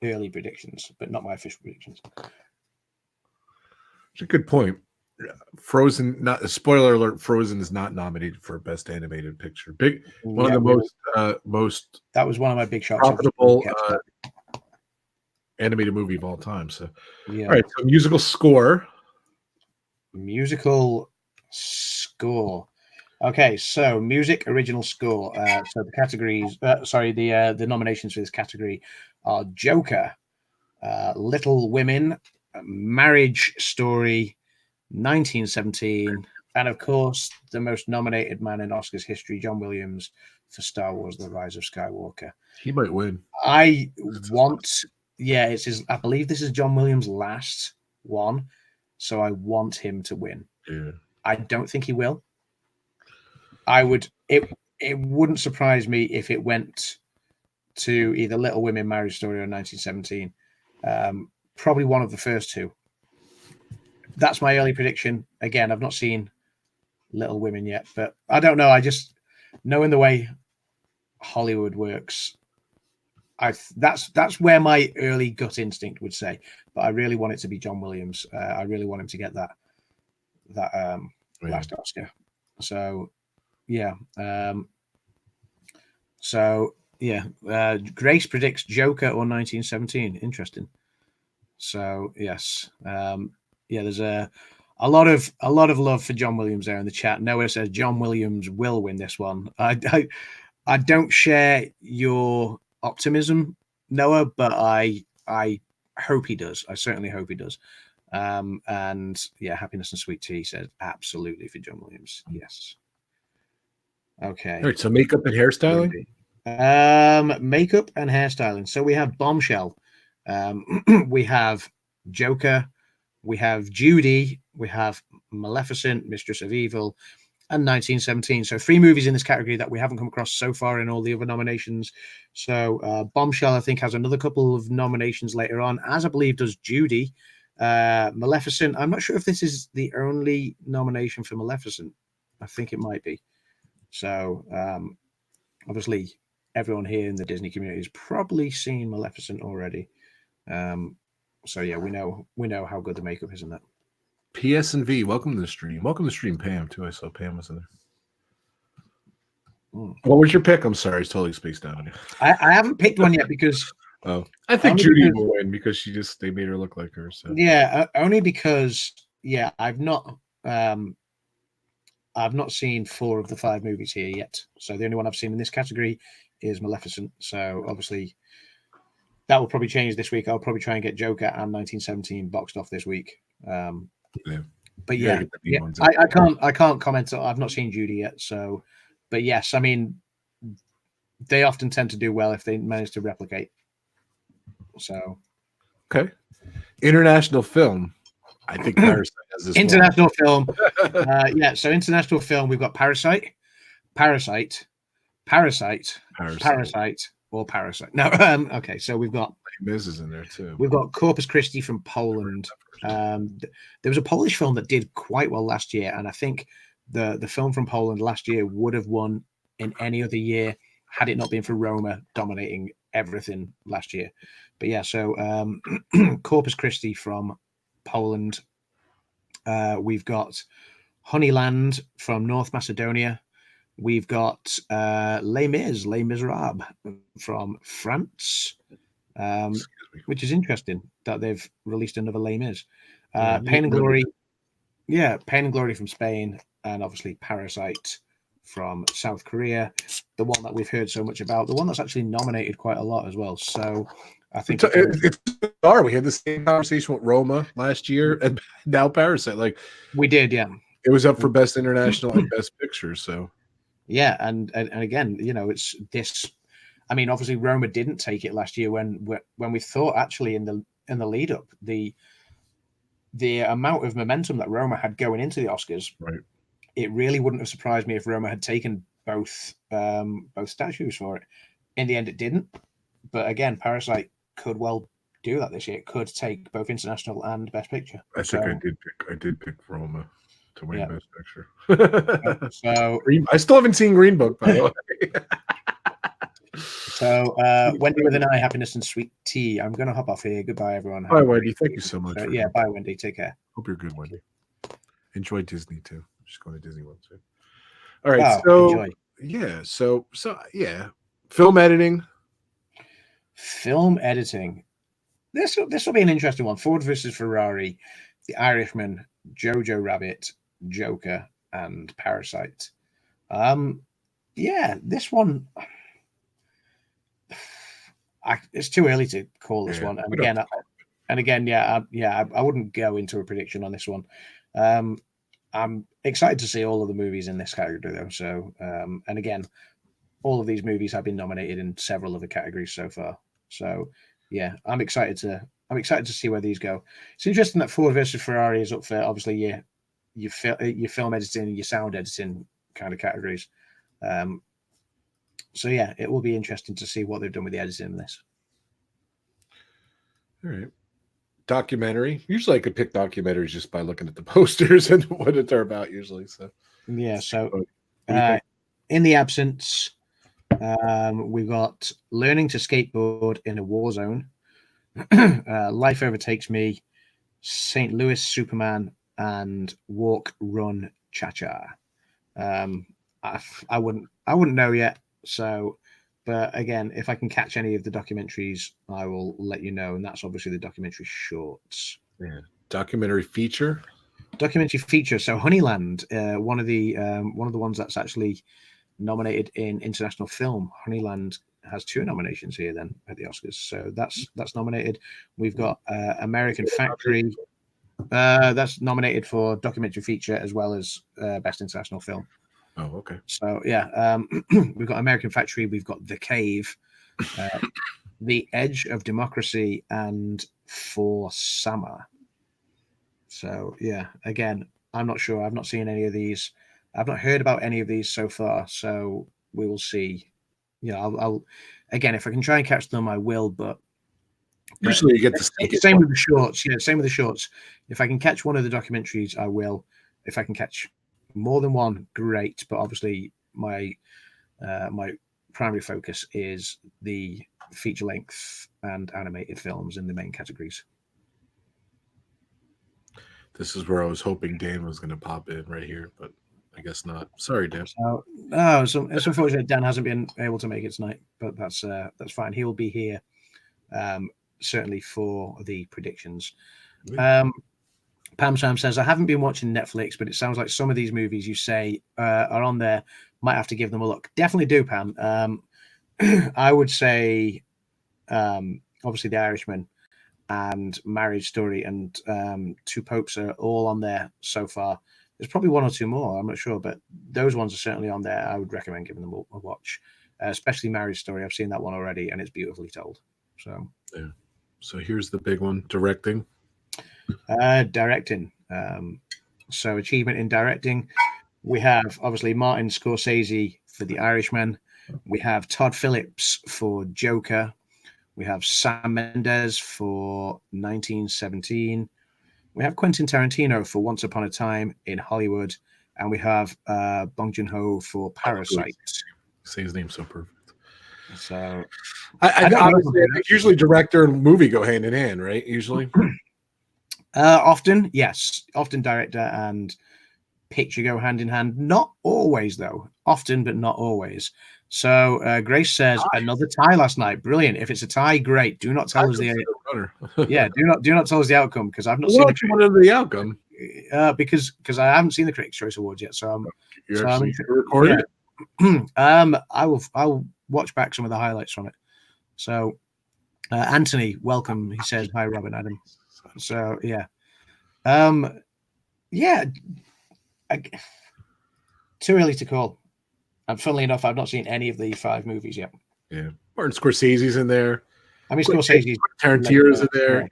early predictions, but not my official predictions. It's a good point. Frozen, not a spoiler alert. Frozen is not nominated for Best Animated Picture. One of the most. That was one of my big shocks. Profitable animated movie of all time. So, yeah. All right. So, musical score. Okay, so music original score. So the categories. The nominations for this category are Joker, Little Women, Marriage Story, 1917, and of course the most nominated man in Oscars history, John Williams, for Star Wars: The Rise of Skywalker. He might win. I believe this is John Williams' last one, so I want him to win. Yeah. I don't think he will. It wouldn't surprise me if it went to either Little Women, Marriage Story, or 1917. Probably one of the first two. That's my early prediction. Again, I've not seen Little Women yet, but I don't know. I just, knowing the way Hollywood works, that's where my early gut instinct would say. But I really want it to be John Williams. I really want him to get that last Oscar. So yeah. Grace predicts Joker or 1917. Interesting. So yes. There's a lot of love for John Williams there in the chat. Noah says John Williams will win this one. I don't share your optimism, Noah, but I hope he does. I certainly hope he does. And yeah, Happiness and Sweet Tea says absolutely for John Williams. Yes. Okay. All right. So makeup and hairstyling. Makeup and hairstyling. So we have Bombshell. We have Joker. We have Judy, we have Maleficent, Mistress of Evil, and 1917. So 3 movies in this category that we haven't come across so far in all the other nominations. So Bombshell, I think, has another couple of nominations later on, as I believe does Judy. Maleficent. I'm not sure if this is the only nomination for Maleficent. I think it might be. So obviously, everyone here in the Disney community has probably seen Maleficent already. So yeah, we know how good the makeup is in that. PS&V, welcome to the stream. Welcome to the stream, Pam, too. I saw Pam was in there. What was your pick? I'm sorry, it's totally spaced out on you. I haven't picked one yet because I think Judy will win because they made her look like her. So yeah, only because I've not seen 4 of the 5 movies here yet. So the only one I've seen in this category is Maleficent. So obviously that will probably change this week. I'll probably try and get Joker and 1917 boxed off this week. But yeah, I can't comment. I've not seen Judy yet. So, but yes, I mean, they often tend to do well if they manage to replicate. So, okay, international film. I think Parasite has this international film. So international film. We've got Parasite, or Parasite. No, okay. So we've got Miz is in there too. We've got Corpus Christi from Poland. There was a Polish film that did quite well last year, and I think the film from Poland last year would have won in any other year had it not been for Roma dominating everything last year. But yeah, so Corpus Christi from Poland. We've got Honeyland from North Macedonia. We've got Les Miserables from France, which is interesting that they've released another Les Mis. Pain and Glory, Pain and Glory from Spain, and obviously Parasite from South Korea, the one that we've heard so much about, the one that's actually nominated quite a lot as well. So I think it's bizarre. We had the same conversation with Roma last year, and now Parasite. Like we did, yeah. It was up for Best International and Best Picture. So yeah, and again, it's this. I mean, obviously Roma didn't take it last year when we thought actually in the lead up the amount of momentum that Roma had going into the Oscars. Right. It really wouldn't have surprised me if Roma had taken both statues for it. In the end, it didn't. But again, Parasite could well do that this year. It could take both international and Best Picture. I think I did pick Roma to win Best Picture. So I still haven't seen Green Book, by the way. So Wendy with an eye, happiness and sweet tea. I'm going to hop off here. Goodbye, everyone. Bye, Wendy. Thank you so much. Bye, Wendy. Take care. Hope you're good, Wendy. Enjoy Disney too. Just going to Disney World soon. All right. Enjoy. Film editing. This will be an interesting one. Ford versus Ferrari, The Irishman, Jojo Rabbit, Joker, and Parasite. This one. It's too early to call this one. And again, I wouldn't go into a prediction on this one. I'm excited to see all of the movies in this category, though. So, and again, all of these movies have been nominated in several other categories so far. So, yeah, I'm excited to see where these go. It's interesting that Ford versus Ferrari is up for obviously your film editing and your sound editing kind of categories. So yeah, it will be interesting to see what they've done with the editing in this. All right. Documentary. Usually I could pick documentaries just by looking at the posters and what they're about usually. So yeah, so in the absence, we've got Learning to Skateboard in a War Zone, Life Overtakes Me, St. Louis Superman, and Walk, Run, Cha-Cha. I wouldn't know yet. So, but again, if I can catch any of the documentaries, I will let you know. And that's obviously the documentary shorts. Yeah. Documentary feature. So Honeyland, one of the ones that's actually nominated in international film. Honeyland has 2 nominations here then at the Oscars. So that's nominated. We've got American Factory. That's nominated for documentary feature as well as best international film. Oh, okay. So yeah, we've got American Factory, we've got The Cave, The Edge of Democracy, and For Summer. So yeah, again, I'm not sure. I've not seen any of these. I've not heard about any of these so far. So we will see. I'll again, if I can try and catch them, I will. But Usually you get to see it. Same with the shorts. Yeah, same with the shorts. If I can catch one of the documentaries, I will. If I can catch more than one, great. But obviously, my primary focus is the feature length and animated films in the main categories. This is where I was hoping Dan was going to pop in right here, but I guess not. Sorry, Dan. So, it's unfortunate Dan hasn't been able to make it tonight, but that's fine. He will be here, certainly for the predictions. Pam Sam says, I haven't been watching Netflix, but it sounds like some of these movies you say are on there. Might have to give them a look. Definitely do, Pam. I would say, obviously, The Irishman and Marriage Story and Two Popes are all on there so far. There's probably one or two more, I'm not sure, but those ones are certainly on there. I would recommend giving them a watch, especially Marriage Story. I've seen that one already, and it's beautifully told. So, yeah. So here's the big one: directing. Directing. So achievement in directing. We have obviously Martin Scorsese for The Irishman. We have Todd Phillips for Joker. We have Sam Mendes for 1917. We have Quentin Tarantino for Once Upon a Time in Hollywood. And we have Bong Joon-ho for Parasite. Say his name so perfect. So I honestly, usually director and movie go hand in hand, right? Usually. Often, yes. Often director and picture go hand in hand. Not always, though. Often, but not always. So Grace says another tie last night. Brilliant. If it's a tie, great. Do not tell us the do not tell us the outcome because I've not seen the outcome. Because I haven't seen the Critics' Choice Awards yet. So I'm recorded. Yeah. I will watch back some of the highlights from it. So Anthony, welcome. He says hi, Robin Adam. So yeah. Too early to call. And funnily enough, I've not seen any of the 5 movies yet. Yeah. Martin Scorsese's in there. I mean, Scorsese's Tarantino's in there. Yeah.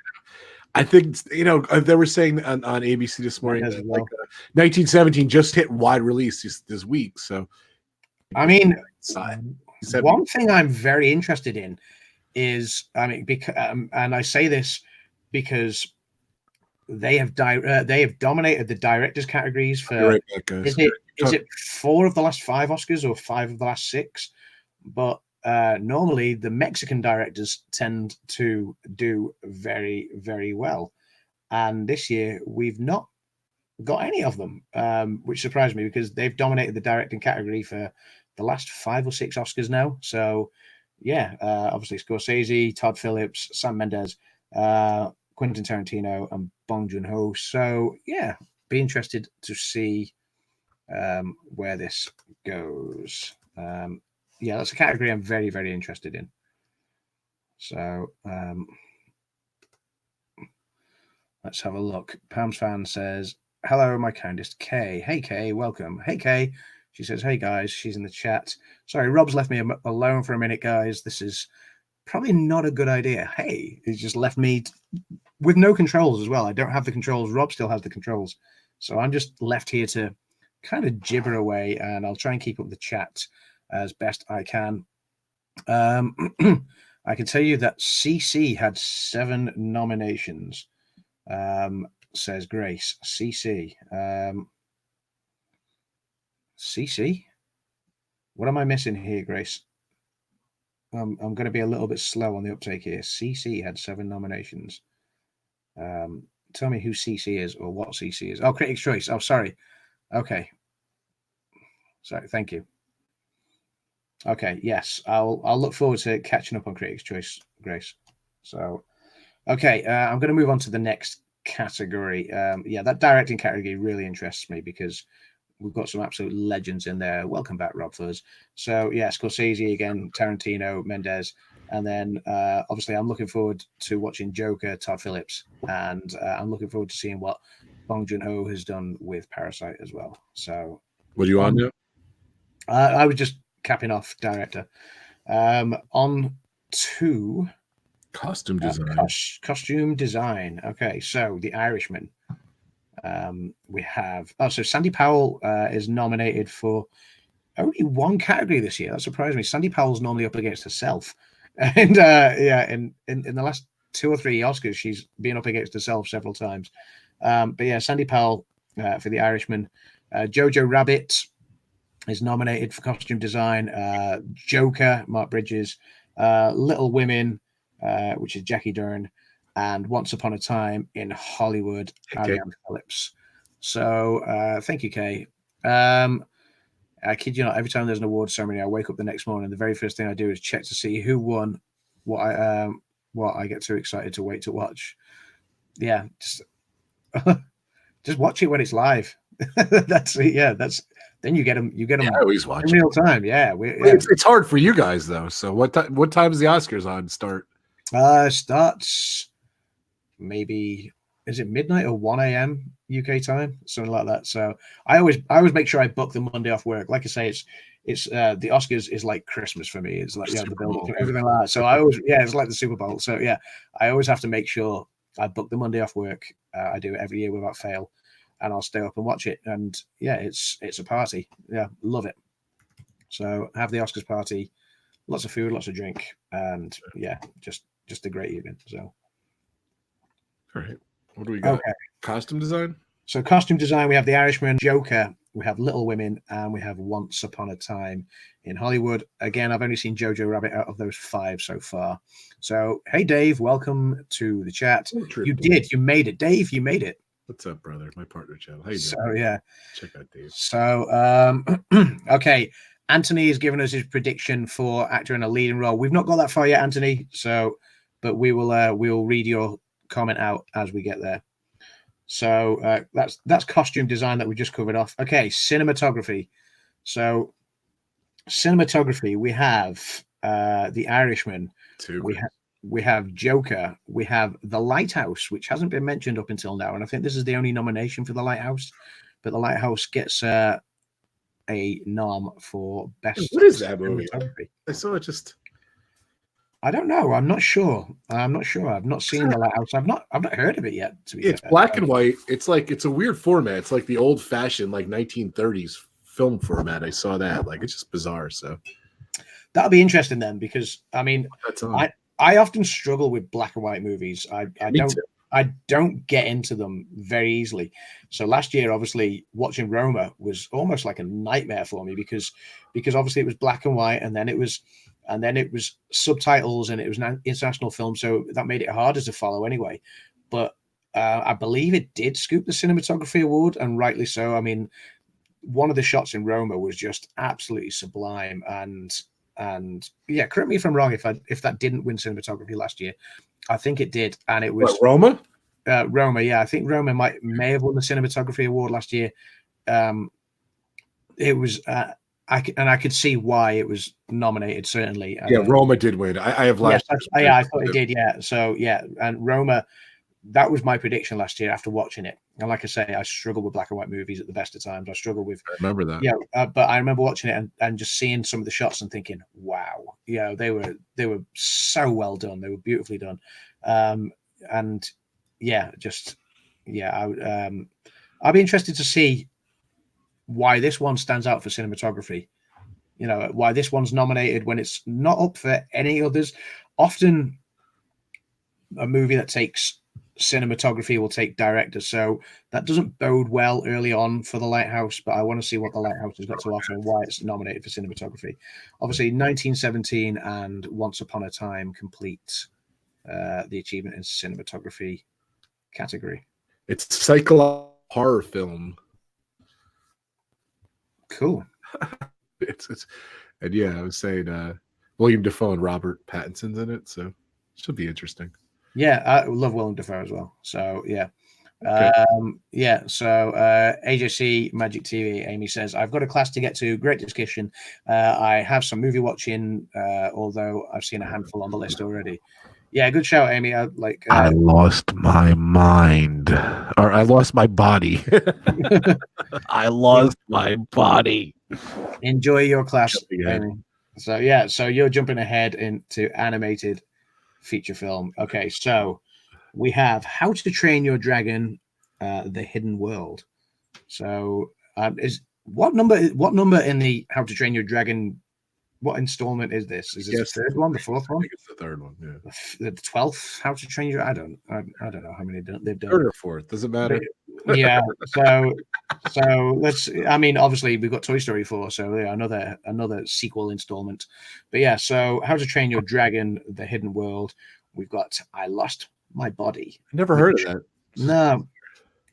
I think, they were saying on ABC this morning that 1917 just hit wide release this week. So, I mean, one thing I'm very interested in is, because, and I say this because they have dominated the directors categories for is it 4 of the last 5 Oscars or 5 of the last 6? But normally the Mexican directors tend to do very, very well, and this year we've not got any of them, which surprised me because they've dominated the directing category for the last 5 or 6 Oscars now. So yeah, obviously Scorsese, Todd Phillips, Sam Mendes, Quentin Tarantino, and Bong Joon-ho. So yeah, be interested to see where this goes. That's a category I'm very, very interested in. So let's have a look. Pam's fan says, hello, my kindest Kay. Hey, Kay, welcome. Hey, Kay. She says, hey, guys. She's in the chat. Sorry, Rob's left me alone for a minute, guys. This is probably not a good idea. Hey, he's just left me with no controls as well. I don't have the controls. Rob still has the controls. So I'm just left here to kind of gibber away, and I'll try and keep up the chat as best I can. I can tell you that CC had 7 nominations, says Grace. CC. CC? What am I missing here, Grace? I'm going to be a little bit slow on the uptake here. CC had 7 nominations. Tell me who CC is or what CC is. Oh, Critics' Choice. Oh, sorry. Okay. Sorry. Thank you. Okay. Yes, I'll look forward to catching up on Critics' Choice, Grace. So, okay. I'm going to move on to the next category. That directing category really interests me because we've got some absolute legends in there. Welcome back, Rob Fuzz. So, yeah, Scorsese again, Tarantino, Mendes. And then, obviously, I'm looking forward to watching Joker, Todd Phillips. And I'm looking forward to seeing what Bong Joon-ho has done with Parasite as well. So, what do you want to do? I was just capping off director. On to costume design. Costume design. Okay, so The Irishman. We have so Sandy Powell is nominated for only 1 category this year. That surprised me. Sandy Powell's normally up against herself, and in the last 2 or 3 Oscars. She's been up against herself several times. But yeah, Sandy Powell for The Irishman. Jojo Rabbit is nominated for costume design. Joker, Mark Bridges. Little Women, which is Jackie Dern. And Once Upon a Time in Hollywood, Ariane Phillips. So thank you, Kay. I kid you not, every time there's an award ceremony, I wake up the next morning. The very first thing I do is check to see who won, what I get too excited to wait to watch. Yeah, just watch it when it's live. That's it. Yeah, that's then you get them. You get them. I always watch in real time. Yeah, it's hard for you guys though. So what time is the Oscars on start? Starts maybe, is it midnight or 1 a.m. UK time, something like that. So I always make sure I book the Monday off work. Like I say, it's the Oscars is like Christmas for me. It's like the build up, everything like that. So I always it's like the Super Bowl. So yeah, I always have to make sure I book the Monday off work. I do it every year without fail, and I'll stay up and watch it. And yeah, it's a party. Yeah, love it. So have the Oscars party, lots of food, lots of drink, and yeah, just a great evening. So all right. What do we got? Okay. Costume design? So costume design, we have The Irishman, Joker, we have Little Women, and we have Once Upon a Time in Hollywood. Again, I've only seen Jojo Rabbit out of those 5 so far. So, hey, Dave, welcome to the chat. You made it. Dave, you made it. What's up, brother? My partner channel. How you doing? So, yeah. Check out Dave. So, okay. Anthony has given us his prediction for actor in a leading role. We've not got that far yet, Anthony. So, but we will read your comment out as we get there. So that's costume design that we just covered off. Okay, cinematography. So cinematography, we have The Irishman. We have Joker. We have The Lighthouse, which hasn't been mentioned up until now, and I think this is the only nomination for The Lighthouse. But The Lighthouse gets a nom for best. What is that movie? I saw it just. I don't know. I'm not sure. I've not seen The Lighthouse. I've not heard of it yet. It's black and white. It's a weird format. It's like the old fashioned 1930s film format. I saw that. It's just bizarre. So that'll be interesting then, because I mean, I often struggle with black and white movies. I don't get into them very easily. So last year, obviously, watching Roma was almost like a nightmare for me because obviously it was black and white, and then it was subtitles, and it was an international film, so that made it harder to follow anyway. But I believe it did scoop the cinematography award, and rightly so. I mean, one of the shots in Roma was just absolutely sublime, and yeah, correct me if I'm wrong if that didn't win cinematography last year. I think it did, and it was Roma. Roma, yeah, I think Roma may have won the cinematography award last year. It was. I could see why it was nominated, certainly. Yeah, Roma did win. I have last. Yes, I thought it did. Yeah, so yeah, and Roma, that was my prediction last year after watching it. And like I say, I struggle with black and white movies at the best of times. I remember that. Yeah, but I remember watching it and just seeing some of the shots and thinking, wow, they were so well done. They were beautifully done, and yeah, I'll be interested to see why this one stands out for cinematography. Why this one's nominated when it's not up for any others. Often a movie that takes cinematography will take director, so that doesn't bode well early on for The Lighthouse, but I want to see what The Lighthouse has got to offer and why it's nominated for cinematography. Obviously 1917 and Once Upon a Time complete the achievement in cinematography category. It's psychological horror film. Cool. And yeah, I was saying William Dafoe and Robert Pattinson's in it, so it should be interesting. Yeah, I love Willem Dafoe as well. So yeah. Okay. So AJC Magic TV, Amy says, I've got a class to get to. Great discussion. I have some movie watching, although I've seen a handful on the list already. Yeah, good shout, Amy. I lost my mind, or I lost my body. I lost my body. Enjoy your class, Amy. So yeah, so you're jumping ahead into animated feature film. Okay, so we have How to Train Your Dragon, The Hidden World. So is what number in the How to Train Your Dragon what installment is this? Is this Yes, the third one, the fourth I one, think it's the third one. Yeah, the 12th? How to Train Your I don't know how many they've done. third or fourth doesn't matter. Yeah. So let's. I mean, obviously we've got Toy Story 4, so yeah, another sequel installment. But yeah, so How to Train Your Dragon: The Hidden World. We've got I Lost My Body. I never heard of that.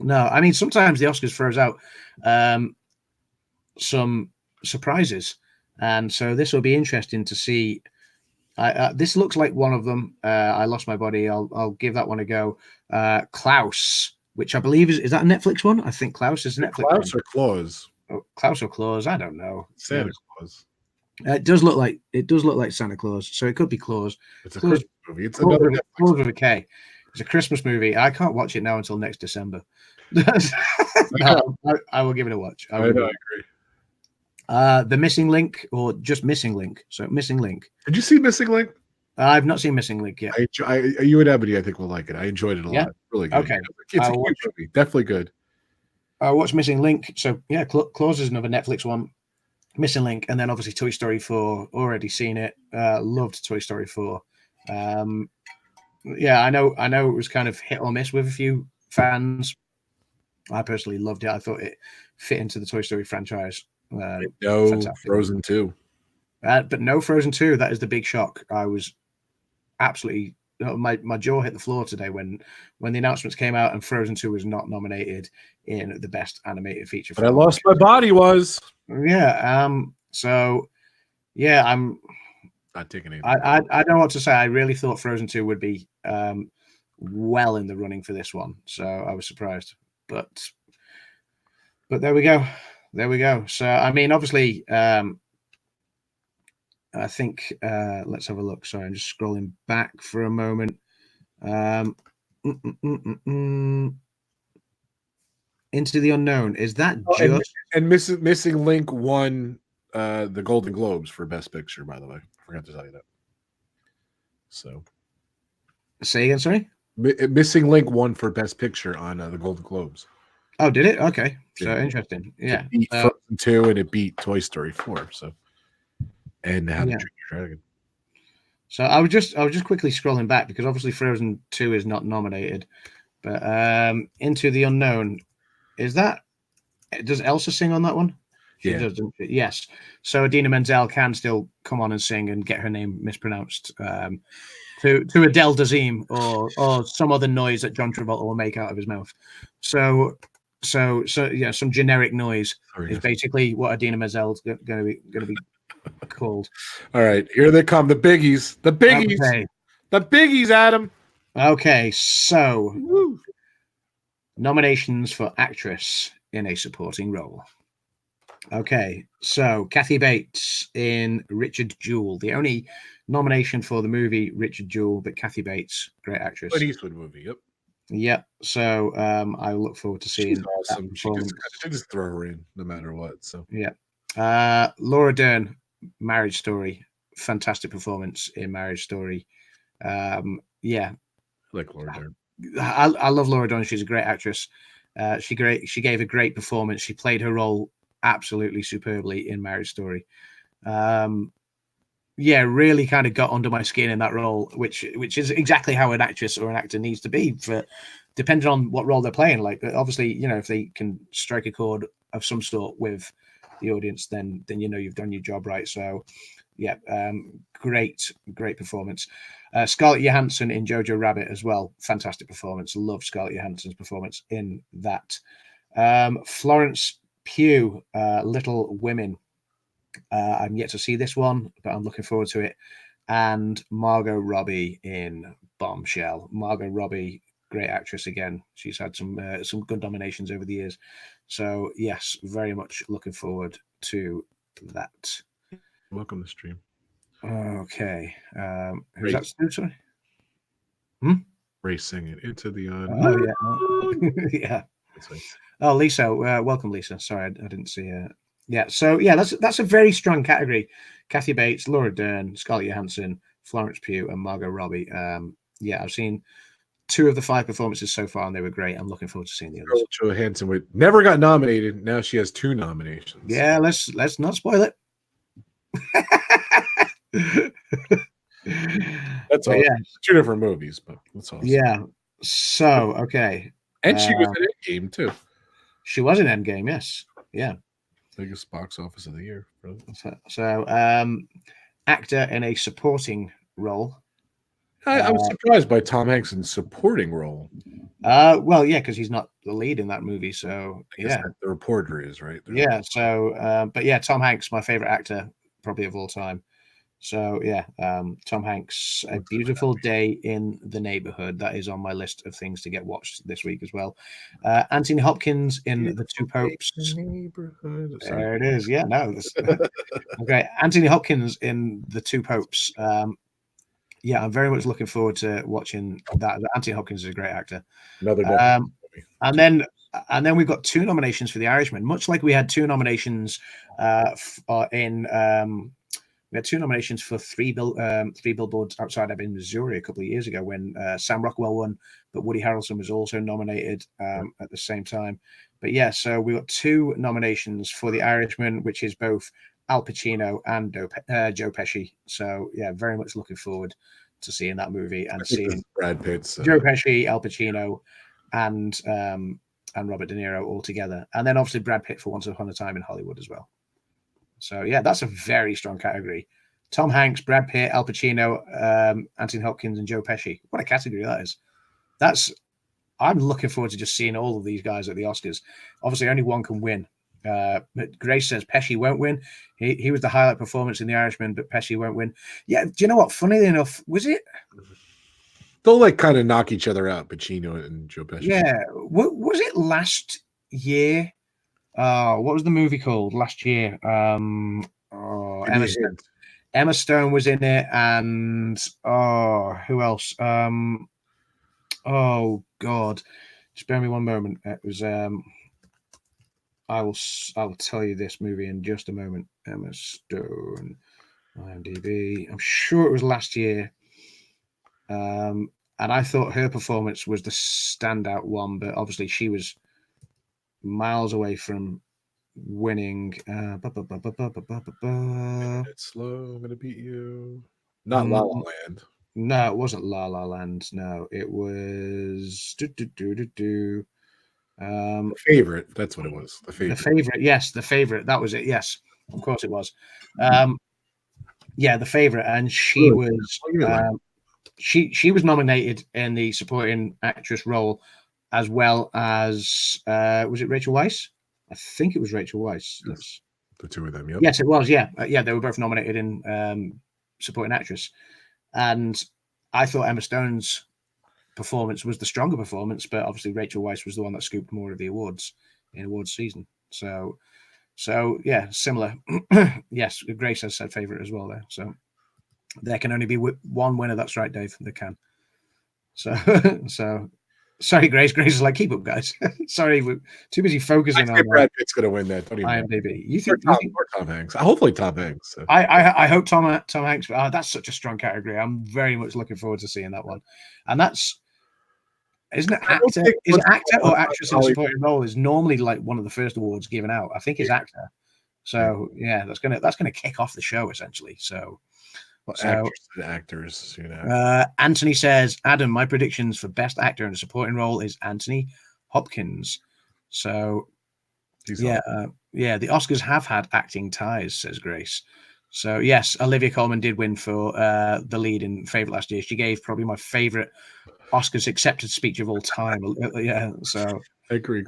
No. I mean, sometimes the Oscars throws out some surprises, and so this will be interesting to see. This looks like one of them. I Lost My Body. I'll give that one a go. Klaus, which I believe is that a Netflix one? I think Klaus is a Netflix Klaus one. or Claus? Oh, Klaus or Claus? I don't know. Santa Claus. It does look like Santa Claus, so it could be Claus. It's a Claus, Christmas movie. It's Claus another with, Netflix. Claus with a K. It's a Christmas movie. I can't watch it now until next December. No, I will give it a watch. I agree. The Missing Link, or just Missing Link. So Missing Link. Did you see Missing Link? I've not seen Missing Link yet. You and Ebony, I think, will like it. I enjoyed it a lot. Really good. Okay. It's a cute movie. Definitely good. I watched Missing Link. So yeah, Claus is another Netflix one. Missing Link, and then obviously Toy Story 4. Already seen it. Loved Toy Story 4. Yeah, I know it was kind of hit or miss with a few fans. I personally loved it. I thought it fit into the Toy Story franchise. No fantastic. Frozen 2. But no Frozen 2. That is the big shock. I was absolutely my jaw hit the floor today when the announcements came out and Frozen 2 was not nominated in the best animated feature film. But I Lost My Body was. Yeah. So yeah, I'm not taking anything. I don't know what to say. I really thought Frozen 2 would be well in the running for this one. So I was surprised. But there we go. There we go. So I mean, obviously, I think let's have a look. Sorry, I'm just scrolling back for a moment. Into the Unknown. Is that just and Missing Link won the Golden Globes for Best Picture, by the way. I forgot to tell you that. So say again, sorry? Missing Link won for Best Picture on the Golden Globes. Oh, did it? Okay. So Yeah. interesting. Yeah. It beat Frozen 2 and it beat Toy Story 4. So and How to Train Your Dragon. So I was just quickly scrolling back because obviously Frozen 2 is not nominated. But Into the Unknown, does Elsa sing on that one? She does, doesn't she? Yes. So Idina Menzel can still come on and sing and get her name mispronounced to Adele Dazeem or some other noise that John Travolta will make out of his mouth. So yeah, some generic noise is basically what Idina Menzel's going to be called. All right, here they come, the biggies. Okay. The biggies, Adam. Okay, so nominations for actress in a supporting role. Okay, so Kathy Bates in Richard Jewell, the only nomination for the movie Richard Jewell, but Kathy Bates, great actress. Clint Eastwood movie, yep. Yep. So I look forward to seeing. She's awesome. She just throw her in no matter what. So yeah. Laura Dern, Marriage Story, fantastic performance in Marriage Story. Yeah, I like Laura Dern. I love Laura Dern. She's a great actress. She gave a great performance. She played her role absolutely superbly in Marriage Story. Yeah, really kind of got under my skin in that role, which is exactly how an actress or an actor needs to be, for depending on what role they're playing. Like, obviously, if they can strike a chord of some sort with the audience, then you've done your job right. So yeah, great performance. Scarlett Johansson in Jojo Rabbit as well, fantastic performance. Love Scarlett Johansson's performance in that. Florence Pugh, Little Women. I'm yet to see this one, but I'm looking forward to it. And Margot Robbie in Bombshell. Margot Robbie, great actress again. She's had some good nominations over the years. So yes, very much looking forward to that. Welcome to the stream. Okay. Who's that? Sorry. Ray singing Into the Unknown. Oh yeah. Yeah. Oh, Lisa. Welcome, Lisa. Sorry, I didn't see her. Yeah, so yeah, that's a very strong category. Kathy Bates, Laura Dern, Scarlett Johansson, Florence Pugh, and Margot Robbie. Yeah, I've seen 2 of the 5 performances so far, and they were great. I'm looking forward to seeing the others. Scarlett Johansson never got nominated. Now she has 2 nominations. Yeah, let's not spoil it. That's But awesome. yeah, 2 different movies, but that's awesome. yeah. So okay, And she was in Endgame too. she was in Endgame. Yes, yeah. Biggest box office of the year. Bro. So, actor in a supporting role. I was surprised by Tom Hanks in supporting role. Well, yeah, because he's not the lead in that movie. So I guess yeah, that the reporter is right. yeah. So, but yeah, Tom Hanks, my favorite actor probably of all time. So yeah, Tom Hanks, A Beautiful Day in the Neighborhood. That is on my list of things to get watched this week as well. Anthony Hopkins in The Two Popes. Neighborhood. There it is. Yeah, no. Okay, Anthony Hopkins in The Two Popes. Yeah, I'm very much looking forward to watching that. Anthony Hopkins is a great actor. Another movie. And then we've got 2 nominations for The Irishman, much like we had 2 nominations we had 2 nominations for three billboards outside Ebbing, Missouri, a couple of years ago when Sam Rockwell won, but Woody Harrelson was also nominated at the same time. But yeah, so we got 2 nominations for The Irishman, which is both Al Pacino and Joe Pesci. So yeah, very much looking forward to seeing that movie and seeing Brad Pitt's Joe Pesci, Al Pacino, and Robert De Niro all together, and then obviously Brad Pitt for Once Upon a Time in Hollywood as well. So yeah, that's a very strong category. Tom Hanks, Brad Pitt, Al Pacino, Anthony Hopkins, and Joe Pesci. What a category that is. I'm looking forward to just seeing all of these guys at the Oscars. Obviously, only one can win. But Grace says Pesci won't win. He was the highlight performance in The Irishman, but Pesci won't win. Yeah, do you know what? Funnily enough, was it? They'll like kind of knock each other out, Pacino and Joe Pesci. Yeah, was it last year? What was the movie called last year? Emma Stone was in it, and who else? Oh God, just bear me one moment. It was I will tell you this movie in just a moment. Emma Stone, IMDb. I'm sure it was last year. And I thought her performance was the standout one, but obviously she was miles away from winning. It's slow. I'm gonna beat you. Not La La Land. No, it wasn't La La Land. No, it was The Favorite. That's what it was. The Favorite. The Favorite. Yes, The Favorite. That was it. Yes, of course it was. Yeah, The Favorite, and she was she was nominated in the supporting actress role, as well as was it Rachel Weisz? I think it was Rachel Weisz. Yes. The 2 of them. Yep. Yes, it was. Yeah, yeah, they were both nominated in supporting actress, and I thought Emma Stone's performance was the stronger performance, but obviously Rachel Weisz was the one that scooped more of the awards in awards season. So yeah, similar. Yes, Grace has said favorite as well there. So there can only be one winner. That's right, Dave. There can. So sorry, Grace. Grace is like, keep up, guys. Sorry, we're too busy focusing on Brad Pitt's going to win that. Don't even IMDb. You think Tom Hanks? Hopefully, Tom Hanks. So. I hope Tom Hanks. That's such a strong category. I'm very much looking forward to seeing that one. And that's isn't it actor? Is it actor or actress in a supporting role? Is normally like one of the first awards given out. I think it's actor. So yeah, that's gonna kick off the show essentially. So. Well, actors and actors, you know. Anthony says, Adam, my predictions for best actor in a supporting role is Anthony Hopkins. So, the Oscars have had acting ties, says Grace. So, yes, Olivia Colman did win for the lead in Favorite last year. She gave probably my favorite Oscars accepted speech of all time. Yeah, so I agree.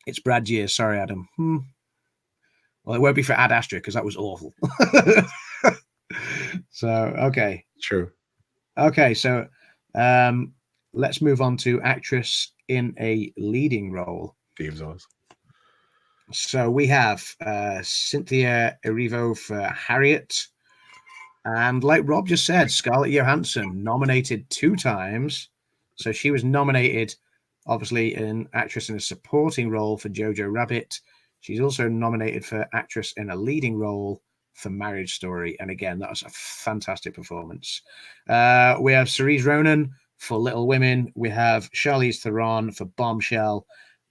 It's Brad's year. Sorry, Adam. Well, it won't be for Ad Astra because that was awful. So okay, true. Okay, so let's move on to actress in a leading role. Dave's Oz. So we have Cynthia Erivo for Harriet, and like Rob just said, Scarlett Johansson nominated 2 times. So she was nominated, obviously, in actress in a supporting role for Jojo Rabbit. She's also nominated for actress in a leading role for Marriage Story, and again, that was a fantastic performance. We have Saoirse Ronan for Little Women. We have Charlize Theron for Bombshell,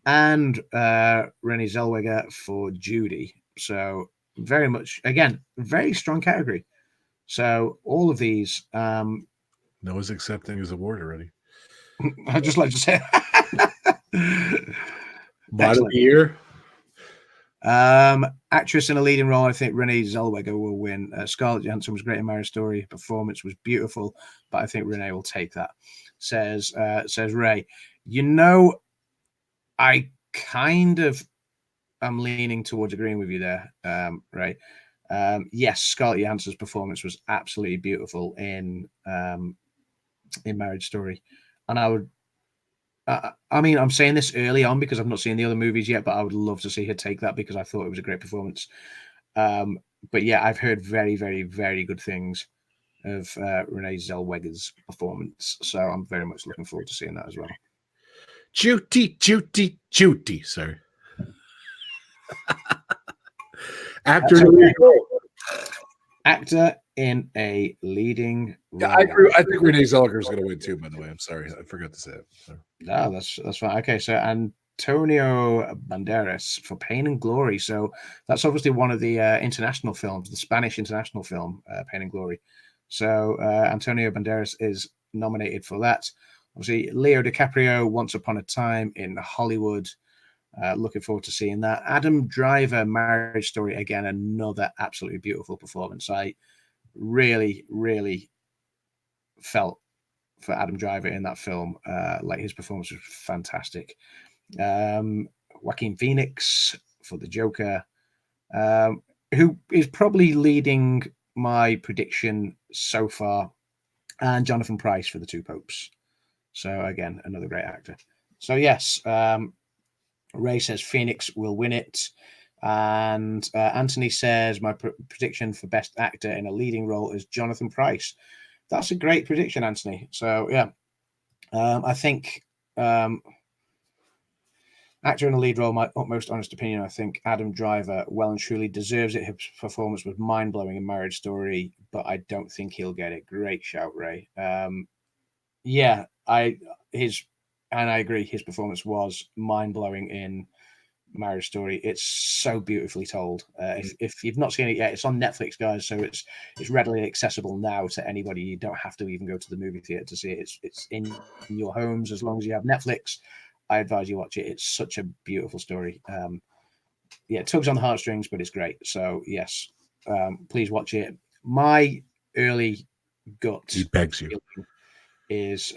and Renée Zellweger for Judy. So very much, again, very strong category. So all of these, Noah's accepting his award already. I'd just like to say, Bottom of the year. Actress in a leading role, I think Renee Zellweger will win. Scarlett Johansson was great in Marriage Story. Performance was beautiful, but I think Renee will take that. Says Ray. You know, I kind of am leaning towards agreeing with you there, Ray. Yes, Scarlett Johansson's performance was absolutely beautiful in Marriage Story, and I would. I mean, I'm saying this early on because I've not seen the other movies yet, but I would love to see her take that because I thought it was a great performance. But yeah, I've heard very, very, very good things of Renee Zellweger's performance, so I'm very much looking forward to seeing that as well. Judy, sir. Actor in a leading role. Actor in a leading role. Yeah, I agree. I think Renee Zellweger is going to win too. By the way, I'm sorry, I forgot to say it. So. No, that's fine. Okay, so Antonio Banderas for Pain and Glory. So that's obviously one of the international films, the Spanish international film, Pain and Glory. So Antonio Banderas is nominated for that. Obviously, Leo DiCaprio, Once Upon a Time in Hollywood. Looking forward to seeing that. Adam Driver, Marriage Story, again, another absolutely beautiful performance. I really, really felt for Adam Driver in that film. Like his performance was fantastic. Joaquin Phoenix for the Joker, who is probably leading my prediction so far, and Jonathan Pryce for the Two Popes. So again, another great actor. So yes, Ray says Phoenix will win it. And Anthony says my prediction for best actor in a leading role is Jonathan Pryce. That's a great prediction, Anthony. So yeah, I think actor in a lead role, my utmost honest opinion, I think Adam Driver well and truly deserves it. His performance was mind-blowing in Marriage Story, but I don't think he'll get it. Great shout, Ray. Yeah, I agree. His performance was mind-blowing in Marriage Story. It's so beautifully told. If you've not seen it yet, it's on Netflix, guys. So it's readily accessible now to anybody. You don't have to even go to the movie theater to see it. It's in your homes as long as you have Netflix. I advise you watch it. It's such a beautiful story. Yeah, it tugs on the heartstrings, but it's great. So yes, please watch it. My early gut, he begs you, is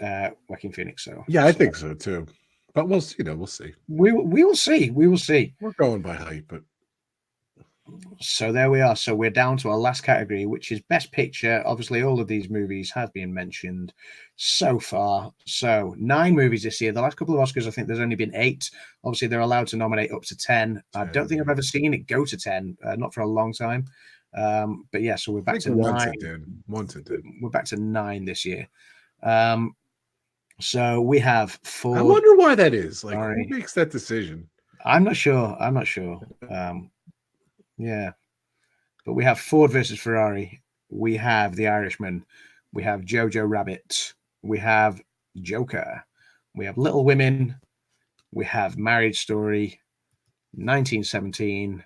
Joaquin Phoenix. So yeah, I think so too. But we'll see. We'll see. We will see. We will see. We're going by hype, but so there we are. So we're down to our last category, which is Best Picture. Obviously, all of these movies have been mentioned so far. So 9 movies this year. The last couple of Oscars, I think there's only been 8. Obviously, they're allowed to nominate up to 10. I don't think I've ever seen it go to 10. Not for a long time. But yeah, so we're back to 9. Once it did. We're back to 9 this year. So we have 4. I wonder why that is. Like, who makes that decision? I'm not sure. Yeah, but we have Ford versus Ferrari. We have The Irishman. We have Jojo Rabbit. We have Joker. We have Little Women. We have Marriage Story. 1917.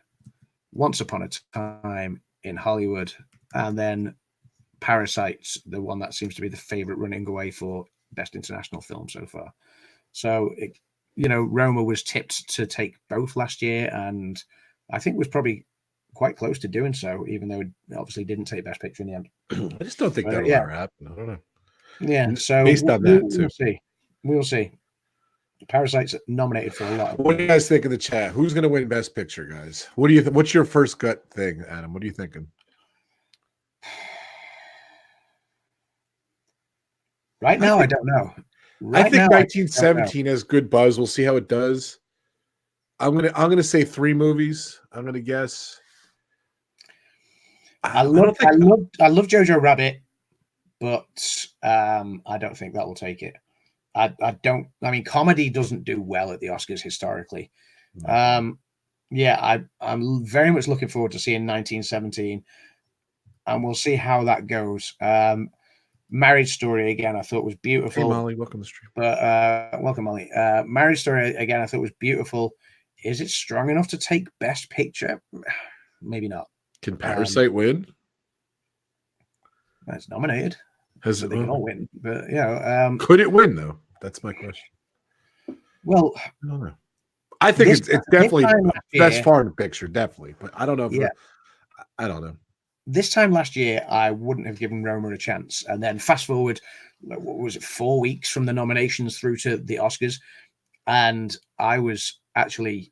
Once Upon a Time in Hollywood, and then Parasites, the one that seems to be the favorite running away for best international film so far. So, Roma was tipped to take both last year, and I think was probably quite close to doing so, even though it obviously didn't take best picture in the end. I just don't think that'll ever happen. I don't know. Yeah, so based on that too. We'll see. Parasite's nominated for a lot. What do you guys think in the chat? Who's going to win Best Picture, guys? What do you? What's your first gut thing, Adam? What are you thinking? Right now, I don't know. I think 1917 has good buzz. We'll see how it does. I'm gonna say 3 movies. I'm gonna guess. I love Jojo Rabbit, but I don't think that will take it. I mean, comedy doesn't do well at the Oscars historically. Yeah, I'm very much looking forward to seeing 1917, and we'll see how that goes. Marriage Story, again, I thought was beautiful. Hey, Molly, welcome to the stream. But welcome, Molly. Marriage Story, again, I thought was beautiful. Is it strong enough to take Best Picture? Maybe not. Can Parasite win? It's nominated, Has so it? they can Well, all win. But you know, could it win though? That's my question. well, I don't know. I think this it's definitely time last best year, foreign picture, definitely. But I don't know if yeah, I don't know. this time last year, I wouldn't have given Roma a chance. And then fast forward, what was it, 4 weeks from the nominations through to the Oscars, and I was actually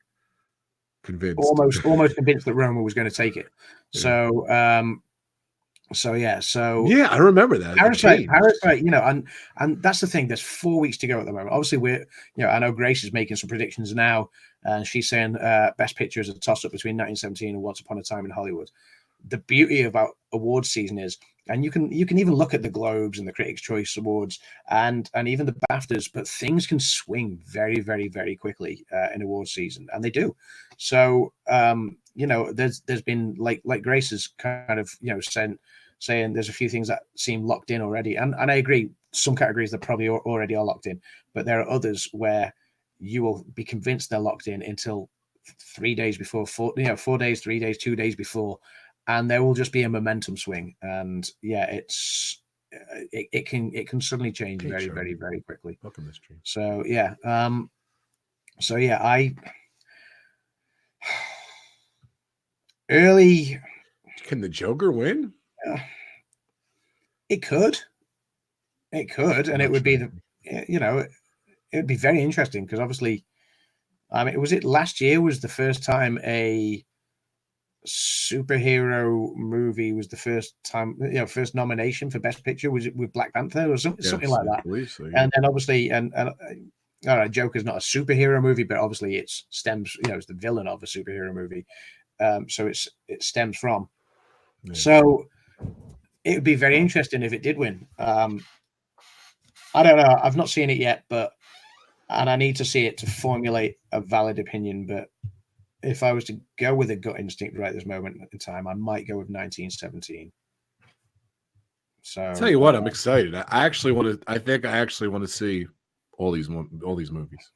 Convinced. almost convinced that Roma was going to take it. Yeah. So yeah, Yeah, I remember that. It changed. Parasite, you know, and that's the thing. There's 4 weeks to go at the moment. Obviously, I know Grace is making some predictions now, and she's saying Best Picture is a toss-up between 1917 and Once Upon a Time in Hollywood. The beauty about awards season is, and you can even look at the Globes and the Critics' Choice Awards and even the BAFTAs, but things can swing very, very, very quickly in awards season, and they do. So there's been like Grace has kind of saying there's a few things that seem locked in already, and I agree. Some categories that probably already are locked in, but there are others where you will be convinced they're locked in until 3 days before, 4 days, 3 days, 2 days before, and there will just be a momentum swing. And yeah, it can suddenly change very, very, very quickly. Welcome to stream. So yeah, I early. Can the Joker win? It could, and it would be it would be very interesting because obviously, I mean, was it last year was the first time a superhero movie was the first time, first nomination for Best Picture? Was it with Black Panther or something like that? I believe so, yeah. And then obviously, and all right, Joker's not a superhero movie, but obviously it stems, it's the villain of a superhero movie. So it stems from. Yeah. So it would be very interesting if it did win. I don't know. I've not seen it yet, and I need to see it to formulate a valid opinion. But if I was to go with a gut instinct right this moment in time, I might go with 1917. So I'll tell you what, I'm excited. I think I actually want to see all these movies.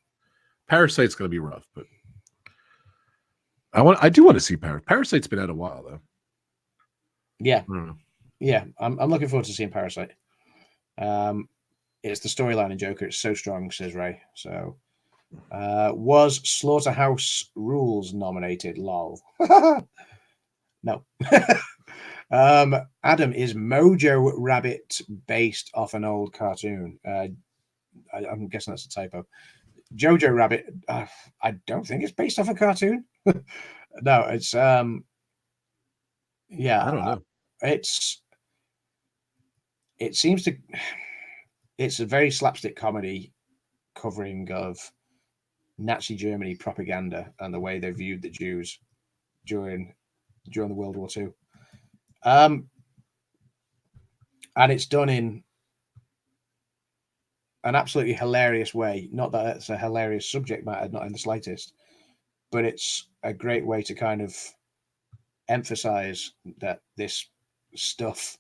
Parasite's going to be rough, but I do want to see Parasite's been out a while though. Yeah. Yeah, I'm looking forward to seeing Parasite. It's the storyline in Joker. It's so strong, says Ray. So, was Slaughterhouse Rules nominated? Lol. No. Adam, is Mojo Rabbit based off an old cartoon? I'm guessing that's a typo. Jojo Rabbit. I don't think it's based off a cartoon. No, it's yeah. I don't know. It's a very slapstick comedy covering of Nazi Germany propaganda and the way they viewed the Jews during the World War II. And it's done in an absolutely hilarious way. Not that it's a hilarious subject matter, not in the slightest, but it's a great way to kind of emphasize that this stuff,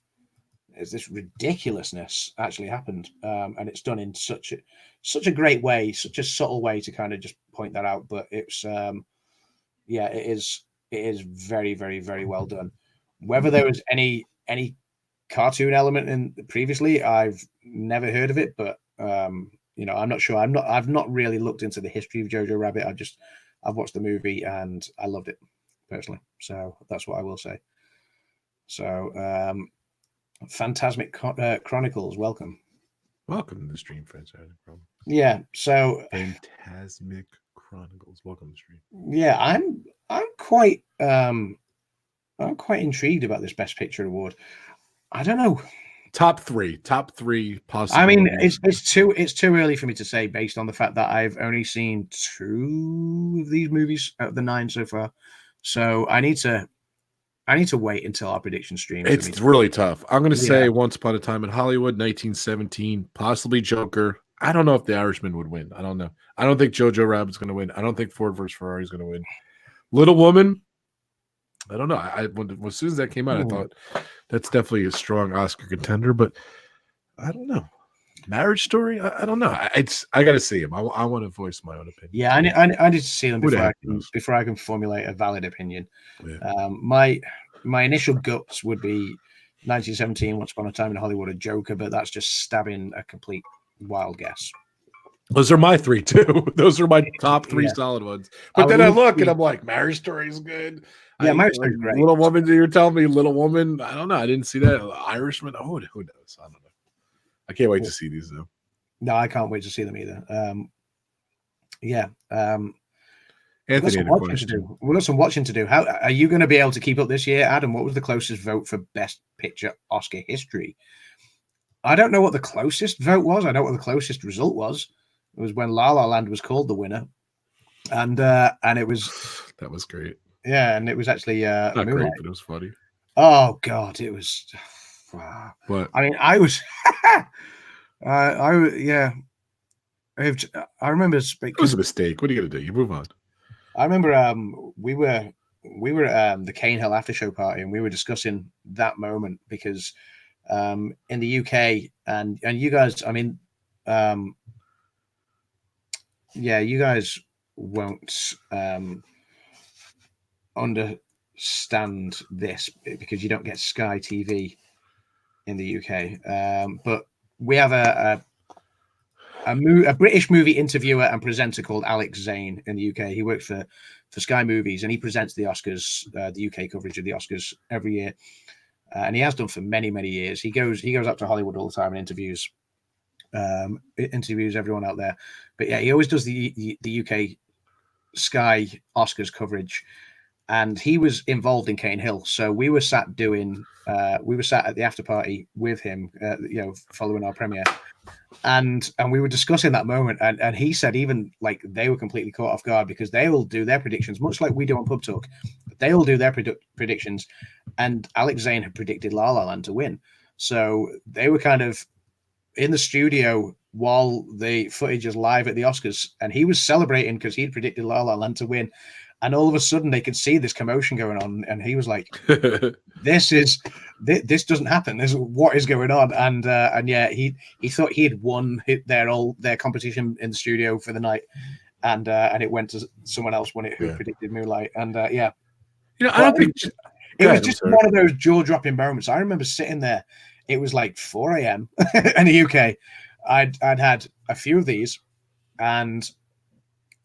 this ridiculousness actually happened, and it's done in such a great way, such a subtle way to kind of just point that out. But it's it is very, very, very well done. Whether there was any cartoon element in previously, I've never heard of it, but I'm not sure. I've not really looked into the history of Jojo Rabbit. I've watched the movie and I loved it personally. So that's what I will say. So Phantasmic Chronicles, welcome to the stream, friends. Yeah, so Phantasmic Chronicles, welcome to the stream. Yeah, I'm quite intrigued about this Best Picture award. I don't know. Top three possible. I mean, it's too early for me to say based on the fact that I've only seen 2 of these movies out of the 9 so far. So I need to wait until our prediction stream. It's really tough. I'm going to say Once Upon a Time in Hollywood, 1917, possibly Joker. I don't know if The Irishman would win. I don't know. I don't think Jojo Rabbit's going to win. I don't think Ford vs. Ferrari is going to win. Little Woman, I don't know. As soon as that came out, I thought that's definitely a strong Oscar contender, but I don't know. Marriage Story, I don't know. I got to see him. I want to voice my own opinion. Yeah, I need to see them before I can formulate a valid opinion. Yeah. My initial guts would be 1917, Once Upon a Time in Hollywood, a Joker, but that's just stabbing a complete wild guess. Those are my three too. Those are my top three Yeah. solid ones. But then I look and I'm like, Marriage Story is good. Yeah, Marriage Story is great. Little Woman, you're telling me Little Woman? I don't know. I didn't see that. Irishman. Oh, who knows? I don't know. I can't wait to see these though. No, I can't wait to see them either. Anthony had a we've got some watching to do. How are you going to be able to keep up this year, Adam? What was the closest vote for Best Picture Oscar history? I don't know what the closest vote was. I know what the closest result was. It was when La La Land was called the winner, and it was that was great. Yeah, and it was actually not great, but it was funny. Oh God, it was. Wow. What? I mean, I was. I remember. It was a mistake. What are you gonna do? You move on. I remember we were at the Cane Hill after show party, and we were discussing that moment because in the UK and you guys, I mean, you guys won't understand this because you don't get Sky TV in the UK, but we have a British movie interviewer and presenter called Alex Zane in the UK. He works for Sky Movies and he presents the Oscars, the UK coverage of the Oscars every year, and he has done for many years. He goes up to Hollywood all the time and interviews everyone out there. But yeah, he always does the UK Sky Oscars coverage, and he was involved in Cane Hill. So we were sat at the after party with him, following our premiere. And we were discussing that moment, and he said even like they were completely caught off guard because they will do their predictions much like we do on Pub Talk. They all do their predictions, and Alex Zane had predicted La La Land to win, so they were kind of in the studio while the footage is live at the Oscars, and he was celebrating because he'd predicted La La Land to win, and all of a sudden they could see this commotion going on, and he was like, this doesn't happen. What is going on? And yeah, he thought he had won their competition in the studio for the night, and it went to someone else won it who predicted Moonlight. And I don't think it was just one of those jaw-dropping moments. I remember sitting there. It was like 4 a.m. in the UK. I'd had a few of these, and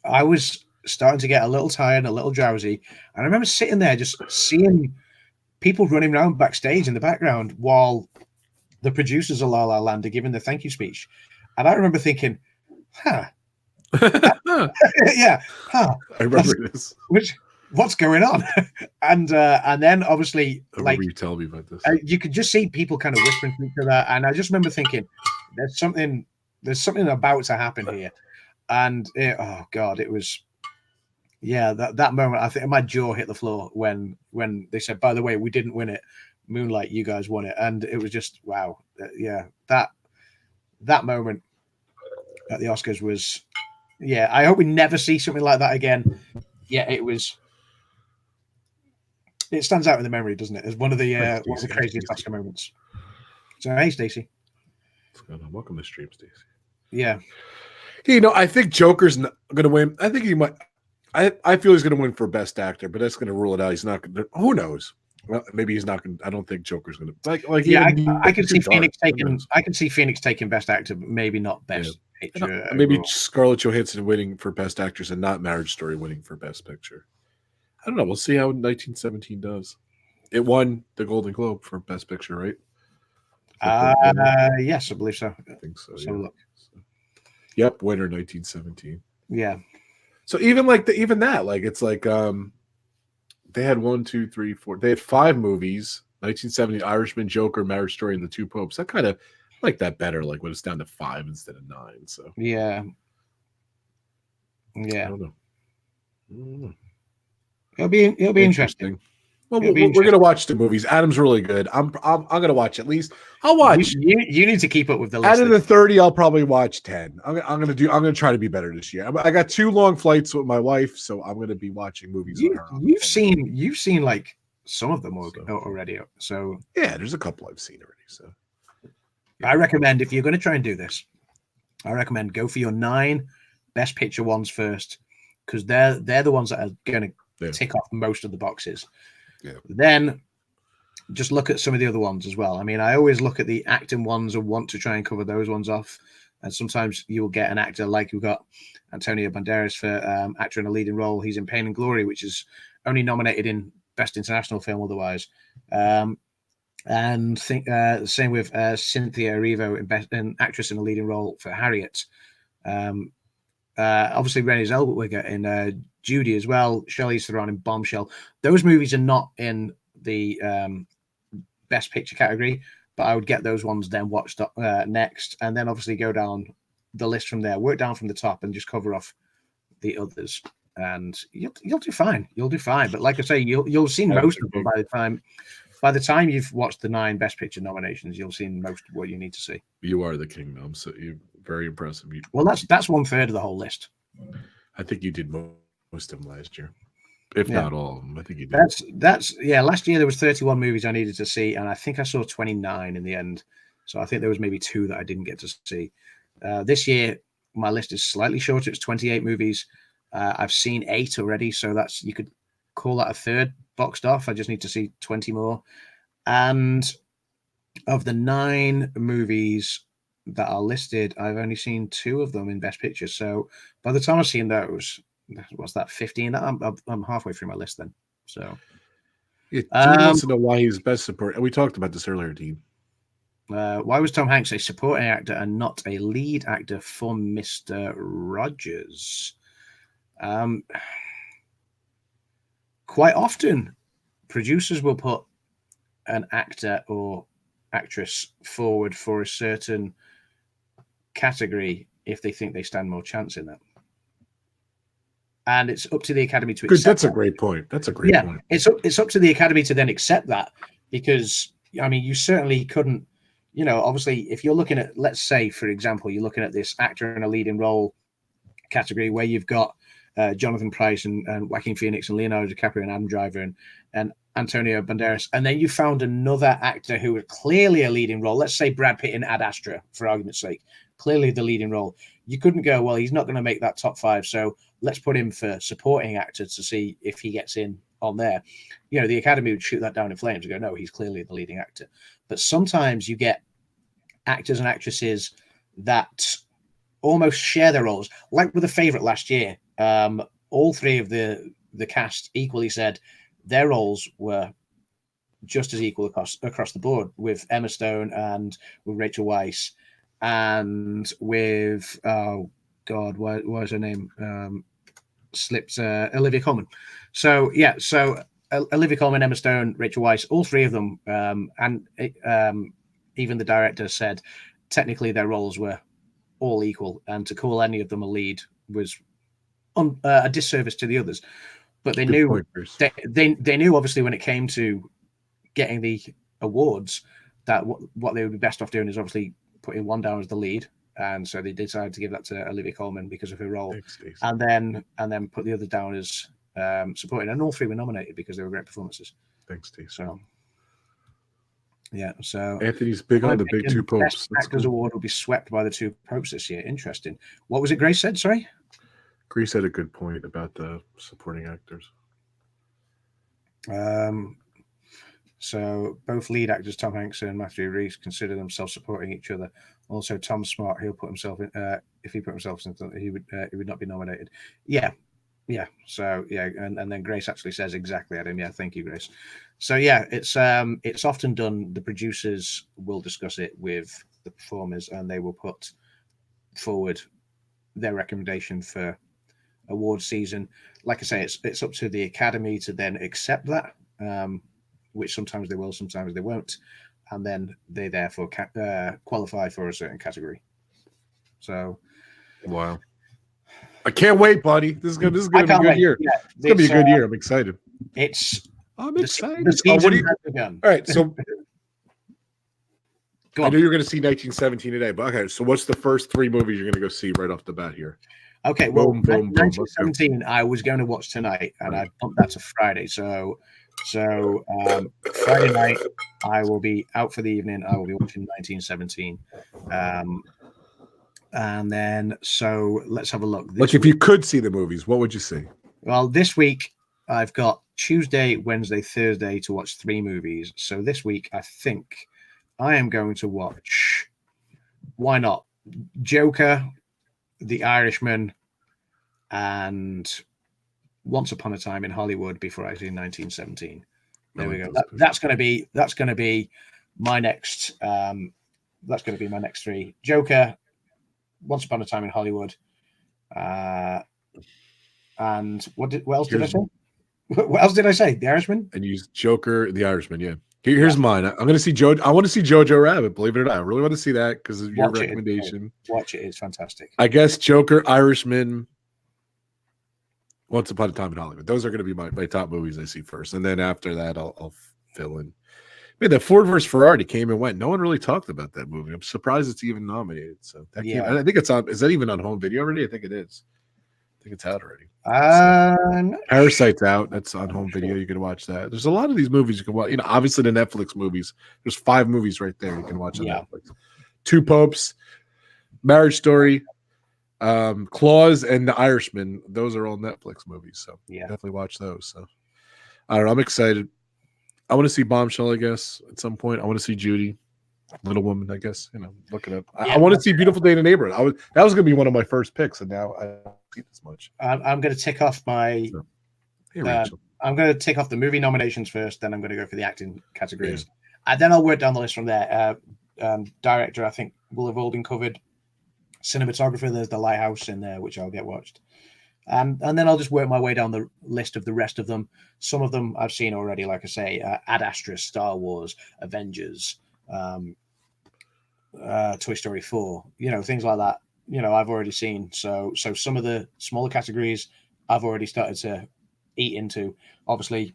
I was starting to get a little tired, a little drowsy. And I remember sitting there just seeing people running around backstage in the background while the producers of La La Land are giving the thank you speech. And I remember thinking, yeah, I remember this. What's going on? And then obviously, like, you tell me about this. You could just see people kind of whispering to each other, and I just remember thinking, there's something about to happen here. And oh God, it was. Yeah, that moment, I think my jaw hit the floor when they said, by the way, we didn't win it. Moonlight, you guys won it. And it was just, wow. Yeah, that moment at the Oscars was, yeah, I hope we never see something like that again. Yeah, it stands out in the memory, doesn't it? As one of the craziest Oscar moments. So, hey, Stacey. What's going on? Welcome to stream, Stacey. Yeah. I think Joker's going to win. I think he might. I feel he's going to win for Best Actor, but that's going to rule it out. He's not going to. Who knows? Well, maybe he's not going. I don't think Joker's going to. Like. Yeah, I can see Phoenix taking. I can see Phoenix taking Best Actor, but maybe not Best Picture. Maybe Scarlett Johansson winning for Best Actress and not Marriage Story winning for Best Picture. I don't know. We'll see how 1917 does. It won the Golden Globe for Best Picture, right? Yes, I believe so. I think so. So look. Yep, winner 1917. Yeah. So even that, like it's like they had 1, 2, 3, 4. They had 5 movies: 1970, Irishman, Joker, Marriage Story, and The Two Popes. I kind of like that better, like when it's down to 5 instead of 9. So yeah. I don't know. It'll be interesting. Well, we're gonna watch the movies. Adam's really good. I'm gonna watch at least. I'll watch. You need to keep up with the list. Out of the 30, I'll probably watch 10. I'm gonna try to be better this year. I got 2 long flights with my wife, so I'm gonna be watching movies. You've seen like some of them already. So yeah, there's a couple I've seen already. So I recommend, if you're gonna try and do this, I recommend go for your 9 Best Picture ones first, because they're the ones that are gonna tick off most of the boxes. Yeah. Then just look at some of the other ones as well. I mean, I always look at the acting ones and want to try and cover those ones off. And sometimes you'll get an actor like we've got Antonio Banderas for actor in a leading role. He's in Pain and Glory, which is only nominated in Best International Film otherwise. And same with Cynthia Erivo in actress in a leading role for Harriet. Obviously, Renée Zellweger in Judy as well. Charlize Theron in Bombshell. Those movies are not in the Best Picture category, but I would get those ones then watched next, and then obviously go down the list from there, work down from the top, and just cover off the others. And you'll do fine. You'll do fine. But like I say, you'll see most of them by the time you've watched the 9 Best Picture nominations. You'll see most of what you need to see. You are the king, though. So you're very impressive. Well, that's 1/3 of the whole list. I think you did most of them last year, if not all of them. I think you did. That's last year there was 31 movies I needed to see, and I think I saw 29 in the end. So I think there was maybe 2 that I didn't get to see. This year my list is slightly shorter. It's 28 movies. I've seen 8 already, so you could call that a third boxed off. I just need to see 20 more. And of the 9 movies that are listed, I've only seen 2 of them in Best Picture. So by the time I've seen those, what's that, 15? I'm halfway through my list then. So Dean wants to know why he's best support. We talked about this earlier, Dean. Why was Tom Hanks a supporting actor and not a lead actor for Mr. Rogers? Quite often, producers will put an actor or actress forward for a certain category if they think they stand more chance in that. And it's up to the Academy to accept That's a great point. That's a great point. It's up to the Academy to then accept that, because, I mean, you certainly couldn't, obviously, if you're looking at, let's say, for example, you're looking at this actor in a leading role category where you've got Jonathan Pryce and Joaquin Phoenix and Leonardo DiCaprio and Adam Driver and Antonio Banderas, and then you found another actor who was clearly a leading role. Let's say Brad Pitt in Ad Astra, for argument's sake, clearly the leading role. You couldn't go, well, he's not going to make that top 5, so let's put him for supporting actor to see if he gets in on there. The Academy would shoot that down in flames and go, no, he's clearly the leading actor. But sometimes you get actors and actresses that almost share their roles, like with The Favourite last year. All 3 of the cast equally said their roles were just as equal across the board, with Emma Stone and with Rachel Weisz and with what was her name? Slipped Olivia Colman. So Olivia Colman, Emma Stone, Rachel Weisz, all 3 of them, and even the director said technically their roles were all equal, and to call any of them a lead was a disservice to the others. But they knew they knew obviously when it came to getting the awards that what they would be best off doing is obviously putting one down as the lead, and so they decided to give that to Olivia Colman because of her role, and then put the other down as supporting. And all 3 were nominated because they were great performances. Thanks, Steve. So yeah, so Anthony's big on the big 2 popes. Best Actors Award will be swept by the 2 popes this year. Interesting. What was it Grace said? Sorry. Grace had a good point about the supporting actors. So both lead actors, Tom Hanks and Matthew Reeves, consider themselves supporting each other. Also, Tom Smart, he'll put himself in. If he put himself in, he would not be nominated. Yeah. So yeah, and then Grace actually says exactly, Adam. Yeah, thank you, Grace. So yeah, it's often done. The producers will discuss it with the performers, and they will put forward their recommendation for award season. Like I say, it's up to the Academy to then accept that, which sometimes they will, sometimes they won't, and then they therefore qualify for a certain category. So, wow, I can't wait, buddy. This is gonna be a good year. Yeah, it's gonna be a good year. I'm excited. I'm excited. What do you begun? All right, so I know you're going to see 1917 today, but okay. So what's the first 3 movies you're going to go see right off the bat here? Okay, well, 1917 I was going to watch tonight, and I bumped that to Friday. So Friday night I will be out for the evening. I will be watching 1917, and then so let's have a look. If you could see the movies, what would you see? Well, this week I've got Tuesday, Wednesday, Thursday to watch 3 movies. So this week, I think I am going to watch, why not, Joker, The Irishman, and Once Upon a Time in Hollywood before I see 1917. There we go. That's going to be my next. That's going to be my next 3: Joker, Once Upon a Time in Hollywood, and what else did I say? What else did I say? The Irishman? And use Joker, The Irishman. Yeah. Here's mine. I'm going to see I want to see Jojo Rabbit. Believe it or not, I really want to see that because of your recommendation. Watch it. It's fantastic. I guess Joker, Irishman, Once Upon a Time in Hollywood. Those are going to be my top movies I see first, and then after that, I'll fill in. Man, that Ford versus Ferrari came and went. No one really talked about that movie. I'm surprised it's even nominated. So I think it's on. Is that even on home video already? I think it is. I think it's out already. Parasite's out. That's on home video. You can watch that. There's a lot of these movies you can watch. Obviously the Netflix movies. There's 5 movies right there you can watch on Netflix. 2 Popes, Marriage Story, Claws, and The Irishman. Those are all Netflix movies. So definitely watch those. So I don't know. I'm excited. I want to see Bombshell, I guess, at some point. I want to see Judy, Little Woman, I guess. Look it up. I want to see Beautiful Day in the Neighborhood. That was going to be one of my first picks, and now I don't see this much. I'm going to tick off my. I'm going to tick off the movie nominations first, then I'm going to go for the acting categories, and then I'll work down the list from there. Director, I think, will have all been covered. Cinematographer, there's The Lighthouse in there, which I'll get watched. And then I'll just work my way down the list of the rest of them. Some of them I've seen already, like I say, Ad Astra, Star Wars, Avengers, Toy Story 4, things like that. I've already seen. So some of the smaller categories I've already started to eat into. Obviously,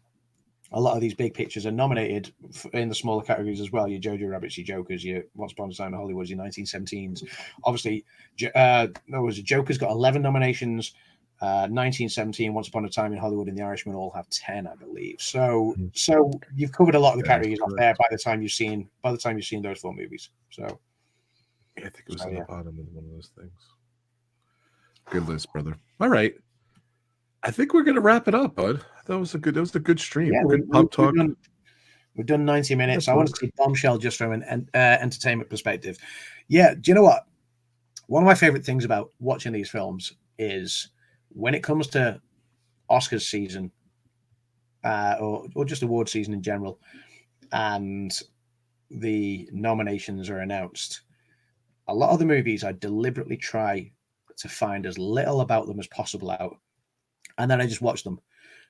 a lot of these big pictures are nominated in the smaller categories as well. Your Jojo Rabbits, your Jokers, your Once Upon a Time in Hollywood, your 1917s. Obviously, Joker's got 11 nominations. 1917, Once Upon a Time in Hollywood, and The Irishman all have 10, I believe. So you've covered a lot of the categories off there by the time you've seen those 4 movies. So I think it was on the bottom of one of those things. Good list, brother. All right. I think we're gonna wrap it up, bud. That was a good stream. Yeah, good pub talk. We've done 90 minutes. I want to see Bombshell just from an entertainment perspective. Yeah, do you know what? One of my favorite things about watching these films is when it comes to Oscars season, or just award season in general, and the nominations are announced, a lot of the movies I deliberately try to find as little about them as possible out, and then I just watch them.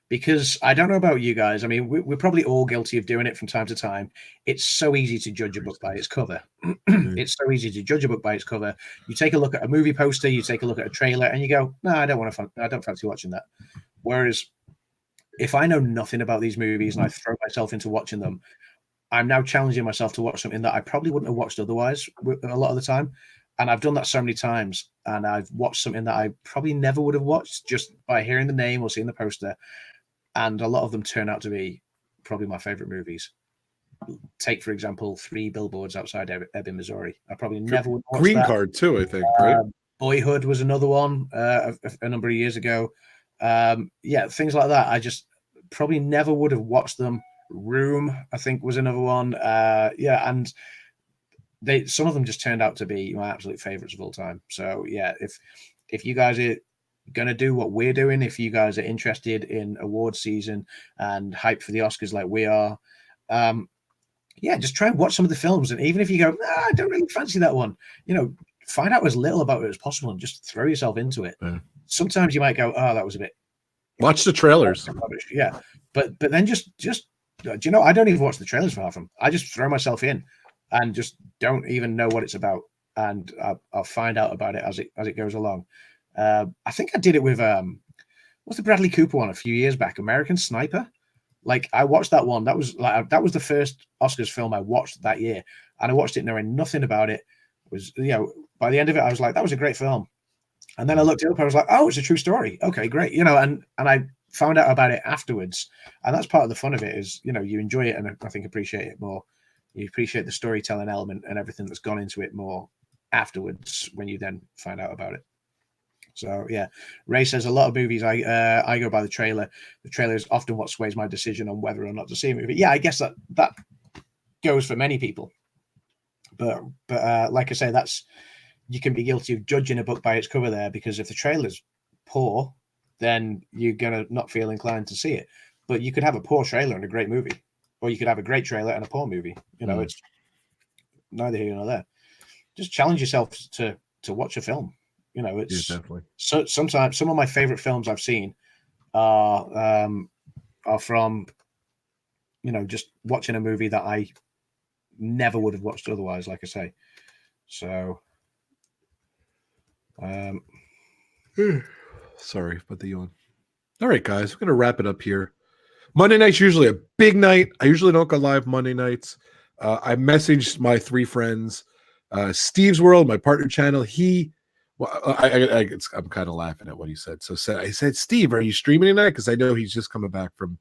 Because I don't know about you guys. I mean, we're probably all guilty of doing it from time to time. It's so easy to judge a book by its cover. It's so easy to judge a book by its cover. You take a look at a movie poster, you take a look at a trailer, and you go, "No, I don't fancy watching that." Whereas, if I know nothing about these movies and I throw myself into watching them, I'm now challenging myself to watch something that I probably wouldn't have watched otherwise a lot of the time. And I've done that so many times, and I've watched something that I probably never would have watched just by hearing the name or seeing the poster. And a lot of them turn out to be probably my favorite movies. Take, for example, 3 Billboards Outside Ebbing, Missouri. I probably never would watch Green that. Card too, I think, right? Boyhood was another one a number of years ago. Things like that. I just probably never would have watched them. Room, I think, was another one. And some of them just turned out to be my absolute favorites of all time. So yeah, if you guys are going to do what we're doing, if you guys are interested in award season and hype for the Oscars like we are, just try and watch some of the films. And even if you go, I don't really fancy that one, find out as little about it as possible and just throw yourself into it. Sometimes you might go, that was a bit. Watch the trailers. Yeah, but then just I don't even watch the trailers for half of them. I just throw myself in and just don't even know what it's about, and I'll find out about it as it goes along. I think I did it with what's the Bradley Cooper one a few years back, American Sniper. Like, I watched that one. That was the first Oscars film I watched that year, and I watched it knowing nothing about it. By the end of it, I was like, that was a great film. And then I looked it up. I was like, oh, it's a true story. Okay, great. And I found out about it afterwards, and that's part of the fun of it. Is you enjoy it, and I think appreciate it more. You appreciate the storytelling element and everything that's gone into it more afterwards when you then find out about it. So yeah, Ray says a lot of movies I go by the trailer. The trailer is often what sways my decision on whether or not to see a movie. Yeah, I guess that goes for many people. But like I say, that's you can be guilty of judging a book by its cover there, because if the trailer's poor, then you're gonna not feel inclined to see it. But you could have a poor trailer and a great movie, or you could have a great trailer and a poor movie. You know, it's neither here nor there. Just challenge yourself to watch a film. You know, it's definitely. So sometimes some of my favorite films I've seen are from, you know, just watching a movie that I never would have watched otherwise, like I say. So sorry about the yawn. All right, guys, we're gonna wrap it up here. Monday night's usually a big night. I usually don't go live Monday nights. I messaged my 3 friends, Steve's World, my partner channel. I'm kind of laughing at what he said. I said, Steve, are you streaming tonight? Because I know he's just coming back from,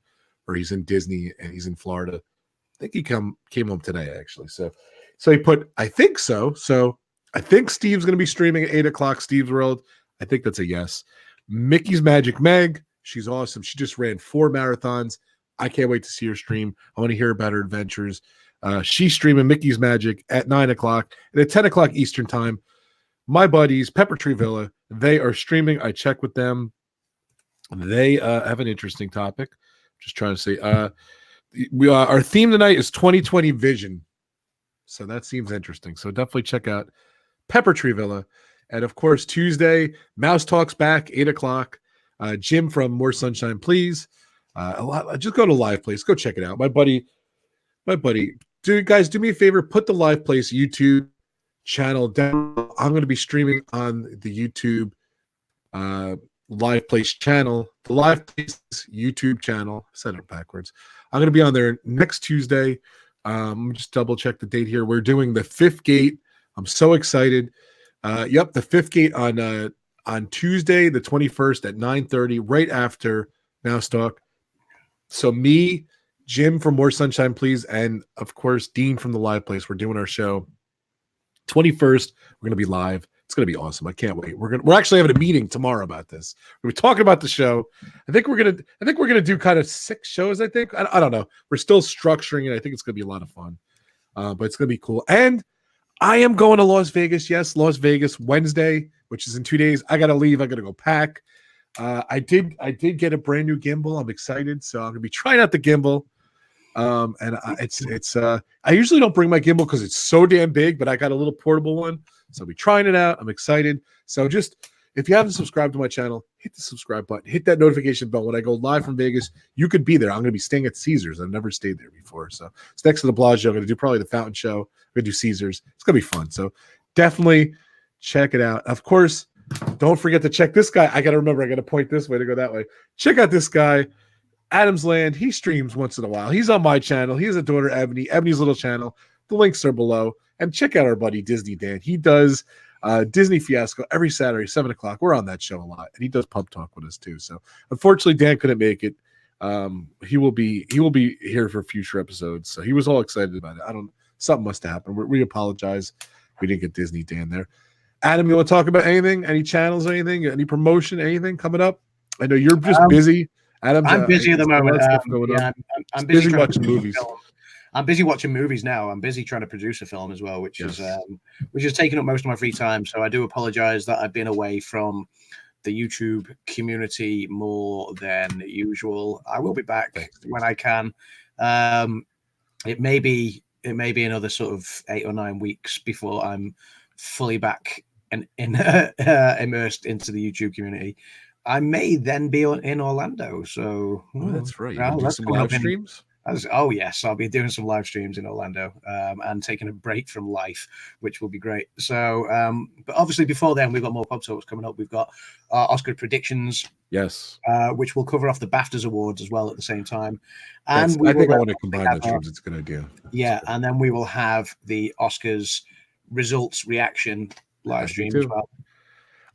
or he's in Disney and he's in Florida. I think he came home today, actually. So he put, I think so. So I think Steve's going to be streaming at 8:00, Steve's World. I think that's a yes. Mickey's Magic Meg, she's awesome. She just ran 4 marathons. I can't wait to see her stream. I want to hear about her adventures. She's streaming Mickey's Magic at 9:00 and at 10:00 Eastern time. My buddies, Pepper Tree Villa, they are streaming. I check with them. They have an interesting topic. Just trying to say, our theme tonight is 2020 vision. So that seems interesting. So definitely check out Pepper Tree Villa. And of course, Tuesday, Mouse Talks back, 8:00. Jim from More Sunshine, Please. Just go to Live Place. Go check it out. My buddy, do me a favor. Put the Live Place YouTube channel down. I'm going to be streaming on the YouTube Live Place channel. The Live Place YouTube channel. I said it backwards. I'm going to be on there next Tuesday. Let me just double check the date here. We're doing the 5th Gate. I'm so excited. Yep, the 5th Gate on Tuesday, the 21st at 9:30, right after Mouse Talk. So me, Jim from More Sunshine, Please, and of course Dean from the Live Place. We're doing our show 21st. We're going to be live. It's going to be awesome. I can't wait. We're actually having a meeting tomorrow about this. We're talking about the show. I think we're gonna do kind of 6 shows. I think I don't know. We're still structuring it. I think it's going to be a lot of fun, but it's going to be cool. And I am going to Las Vegas. Yes, Las Vegas Wednesday, which is in 2 days. I got to leave. I got to go pack. I did get a brand new gimbal. I'm excited. So I'm going to be trying out the gimbal. I usually don't bring my gimbal because it's so damn big, but I got a little portable one. So I'll be trying it out. I'm excited. So just, if you haven't subscribed to my channel, hit the subscribe button, hit that notification bell. When I go live from Vegas, you could be there. I'm going to be staying at Caesars. I've never stayed there before. So it's next to the Bellagio. I'm going to do probably the Fountain Show. I'm going to do Caesars. It's going to be fun. So definitely check it out. Of course, don't forget to check this guy. I got to remember, I got to point this way to go that way. Check out this guy, AdamsLand. He streams once in a while. He's on my channel. He has a daughter, Ebony. Ebony's little channel. The links are below. And check out our buddy Disney Dan. He does Disney Fiasco every Saturday, 7:00. We're on that show a lot, and he does pub talk with us too. So unfortunately, Dan couldn't make it. He will be here for future episodes. So he was all excited about it. Something must have happened. We apologize. We didn't get Disney Dan there. Adam, you want to talk about anything? Any channels, anything? Any promotion, anything coming up? I know you're just busy. Adam, I'm busy at the moment. I'm busy watching movies. I'm busy watching movies now. I'm busy trying to produce a film as well, which is taking up most of my free time. So I do apologize that I've been away from the YouTube community more than usual. I will be back when I can. It may be another sort of 8 or 9 weeks before I'm fully back and immersed into the YouTube community. I may then be in Orlando. So that's right. You do some live streams? Yes, I'll be doing some live streams in Orlando and taking a break from life, which will be great. So, but obviously before then, we've got more pub talks coming up. We've got our Oscar predictions, yes, which will cover off the BAFTAs awards as well at the same time. And I think I want to combine the streams. It's a good idea. Yeah, and then we will have the Oscars results reaction live stream as well.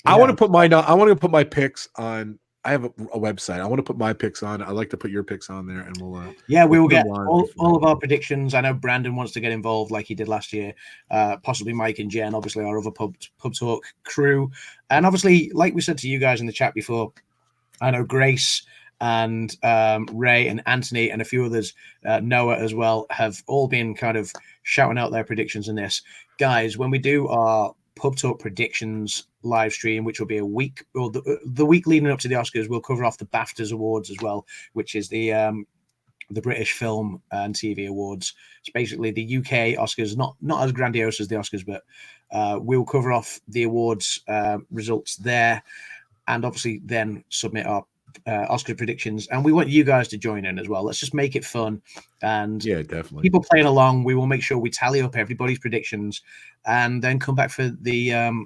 I want to put my picks on. I have a website. I want to put my picks on. I like to put your picks on there, and we'll we will get all of our predictions. I know Brandon wants to get involved like he did last year. Possibly Mike and Jen, obviously our other pub talk crew, and obviously, like we said to you guys in the chat before, I know Grace and Ray and Anthony and a few others, Noah as well, have all been kind of shouting out their predictions in this. Guys, when we do our Pub Talk predictions live stream, which will be a week or the week leading up to the Oscars, we'll cover off the BAFTAs awards as well, which is the British Film and TV Awards. It's basically the UK Oscars, not as grandiose as the Oscars, but we'll cover off the awards results there, and obviously then submit our Oscar predictions, and we want you guys to join in as well. Let's just make it fun, and yeah, definitely. People playing along. We will make sure we tally up everybody's predictions, and then come back for the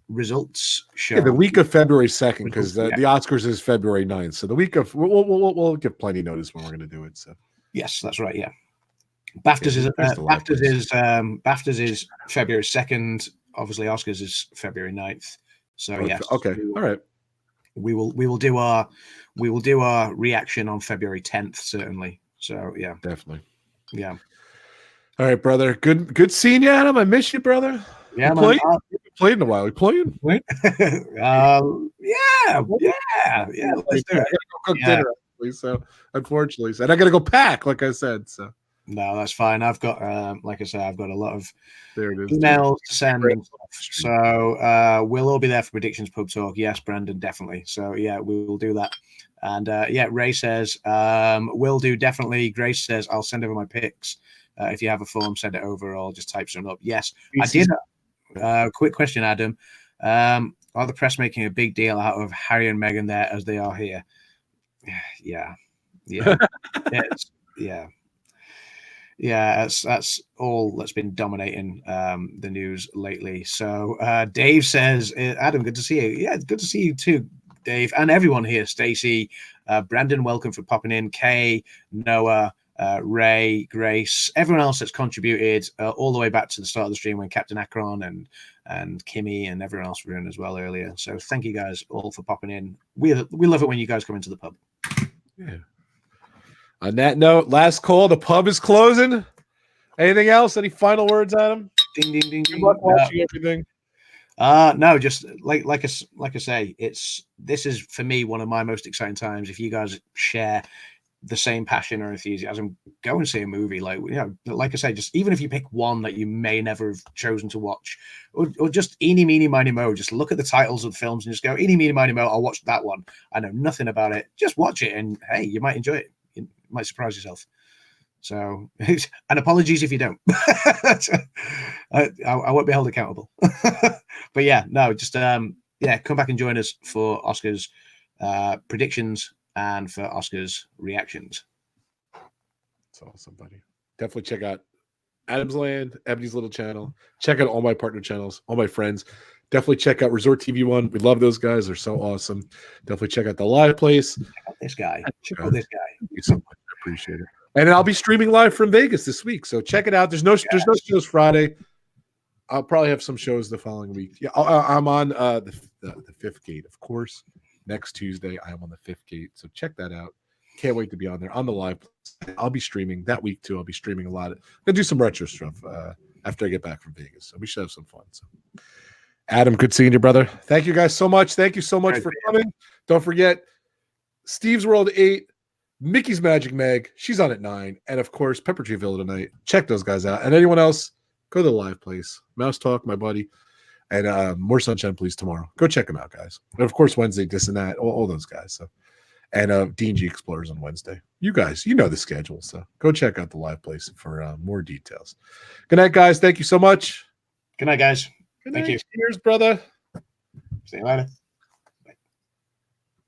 results show. Yeah, the week of February 2nd, because the Oscars is February 9th. So the week of we'll give plenty notice when we're going to do it. So yes, that's right. Yeah, BAFTAs is February 2nd. Obviously, Oscars is February 9th. So yes, okay, all right. We will do our reaction on February 10th, certainly. So yeah, definitely. Yeah. All right, brother. Good seeing you, Adam. I miss you, brother. Yeah, man. Played in a while. We playing? Yeah. Let's do it. I gotta go cook dinner, so unfortunately, and I gotta go pack, like I said. So no, that's fine. I've got, like I said, I've got a lot of emails to send and stuff. So we'll all be there for predictions pub talk. Yes, Brandon, definitely. So yeah, we will do that. And yeah, Ray says, will do, definitely. Grace says, I'll send over my picks. If you have a form, send it over, or just type some up. Yes, I did. Quick question, Adam. Are the press making a big deal out of Harry and Meghan there as they are here? Yeah. That's all that's been dominating the news lately. So Dave says, Adam, good to see you. Yeah, good to see you too, Dave, and everyone here. Stacy, Brandon, welcome for popping in. Kay, Noah, Ray, Grace, everyone else that's contributed all the way back to the start of the stream when Captain Akron and Kimmy and everyone else were in as well earlier. So thank you guys all for popping in. We love it when you guys come into the pub. Yeah. On that note, last call. The pub is closing. Anything else? Any final words, Adam? Ding ding ding. Good luck watching everything. No, just like I say, this is for me one of my most exciting times. If you guys share the same passion or enthusiasm, go and see a movie. Like I say, just even if you pick one that you may never have chosen to watch, or just eeny meeny miny mo, just look at the titles of films and just go eeny meeny miny mo. I'll watch that one. I know nothing about it. Just watch it, and hey, you might enjoy it. You might surprise yourself. So, and apologies if you don't. I won't be held accountable. But yeah, no, just come back and join us for Oscars predictions and for Oscars reactions. That's awesome, buddy. Definitely check out AdamsLand, Ebony's little channel. Check out all my partner channels, all my friends. Definitely check out Resort TV One. We love those guys. They're so awesome. Definitely check out the live place. Check out this guy. Thank you so much. I appreciate it. And I'll be streaming live from Vegas this week, so check it out. There's no shows Friday. I'll probably have some shows the following week. Yeah, I'm on the fifth gate, of course. Next Tuesday, I am on the fifth gate, so check that out. Can't wait to be on there on the live. I'll be streaming that week too. I'll be streaming a lot. I'm gonna do some retro stuff after I get back from Vegas, so we should have some fun. So, Adam, good seeing you, brother. Thank you guys so much. Thank you so much for coming. Don't forget, Steve's World 8, Mickey's Magic Meg. She's on at 9, and of course, Pepper Tree Villa tonight. Check those guys out. And anyone else, go to the live place. Mouse Talk, my buddy. And More Sunshine, Please tomorrow. Go check them out, guys. And of course, Wednesday, this and that, all those guys. So, and D&G Explorers on Wednesday. You guys, you know the schedule. So go check out the live place for more details. Good night, guys. Thank you so much. Good night, guys. Good night. Thank you. Cheers, brother. See you later.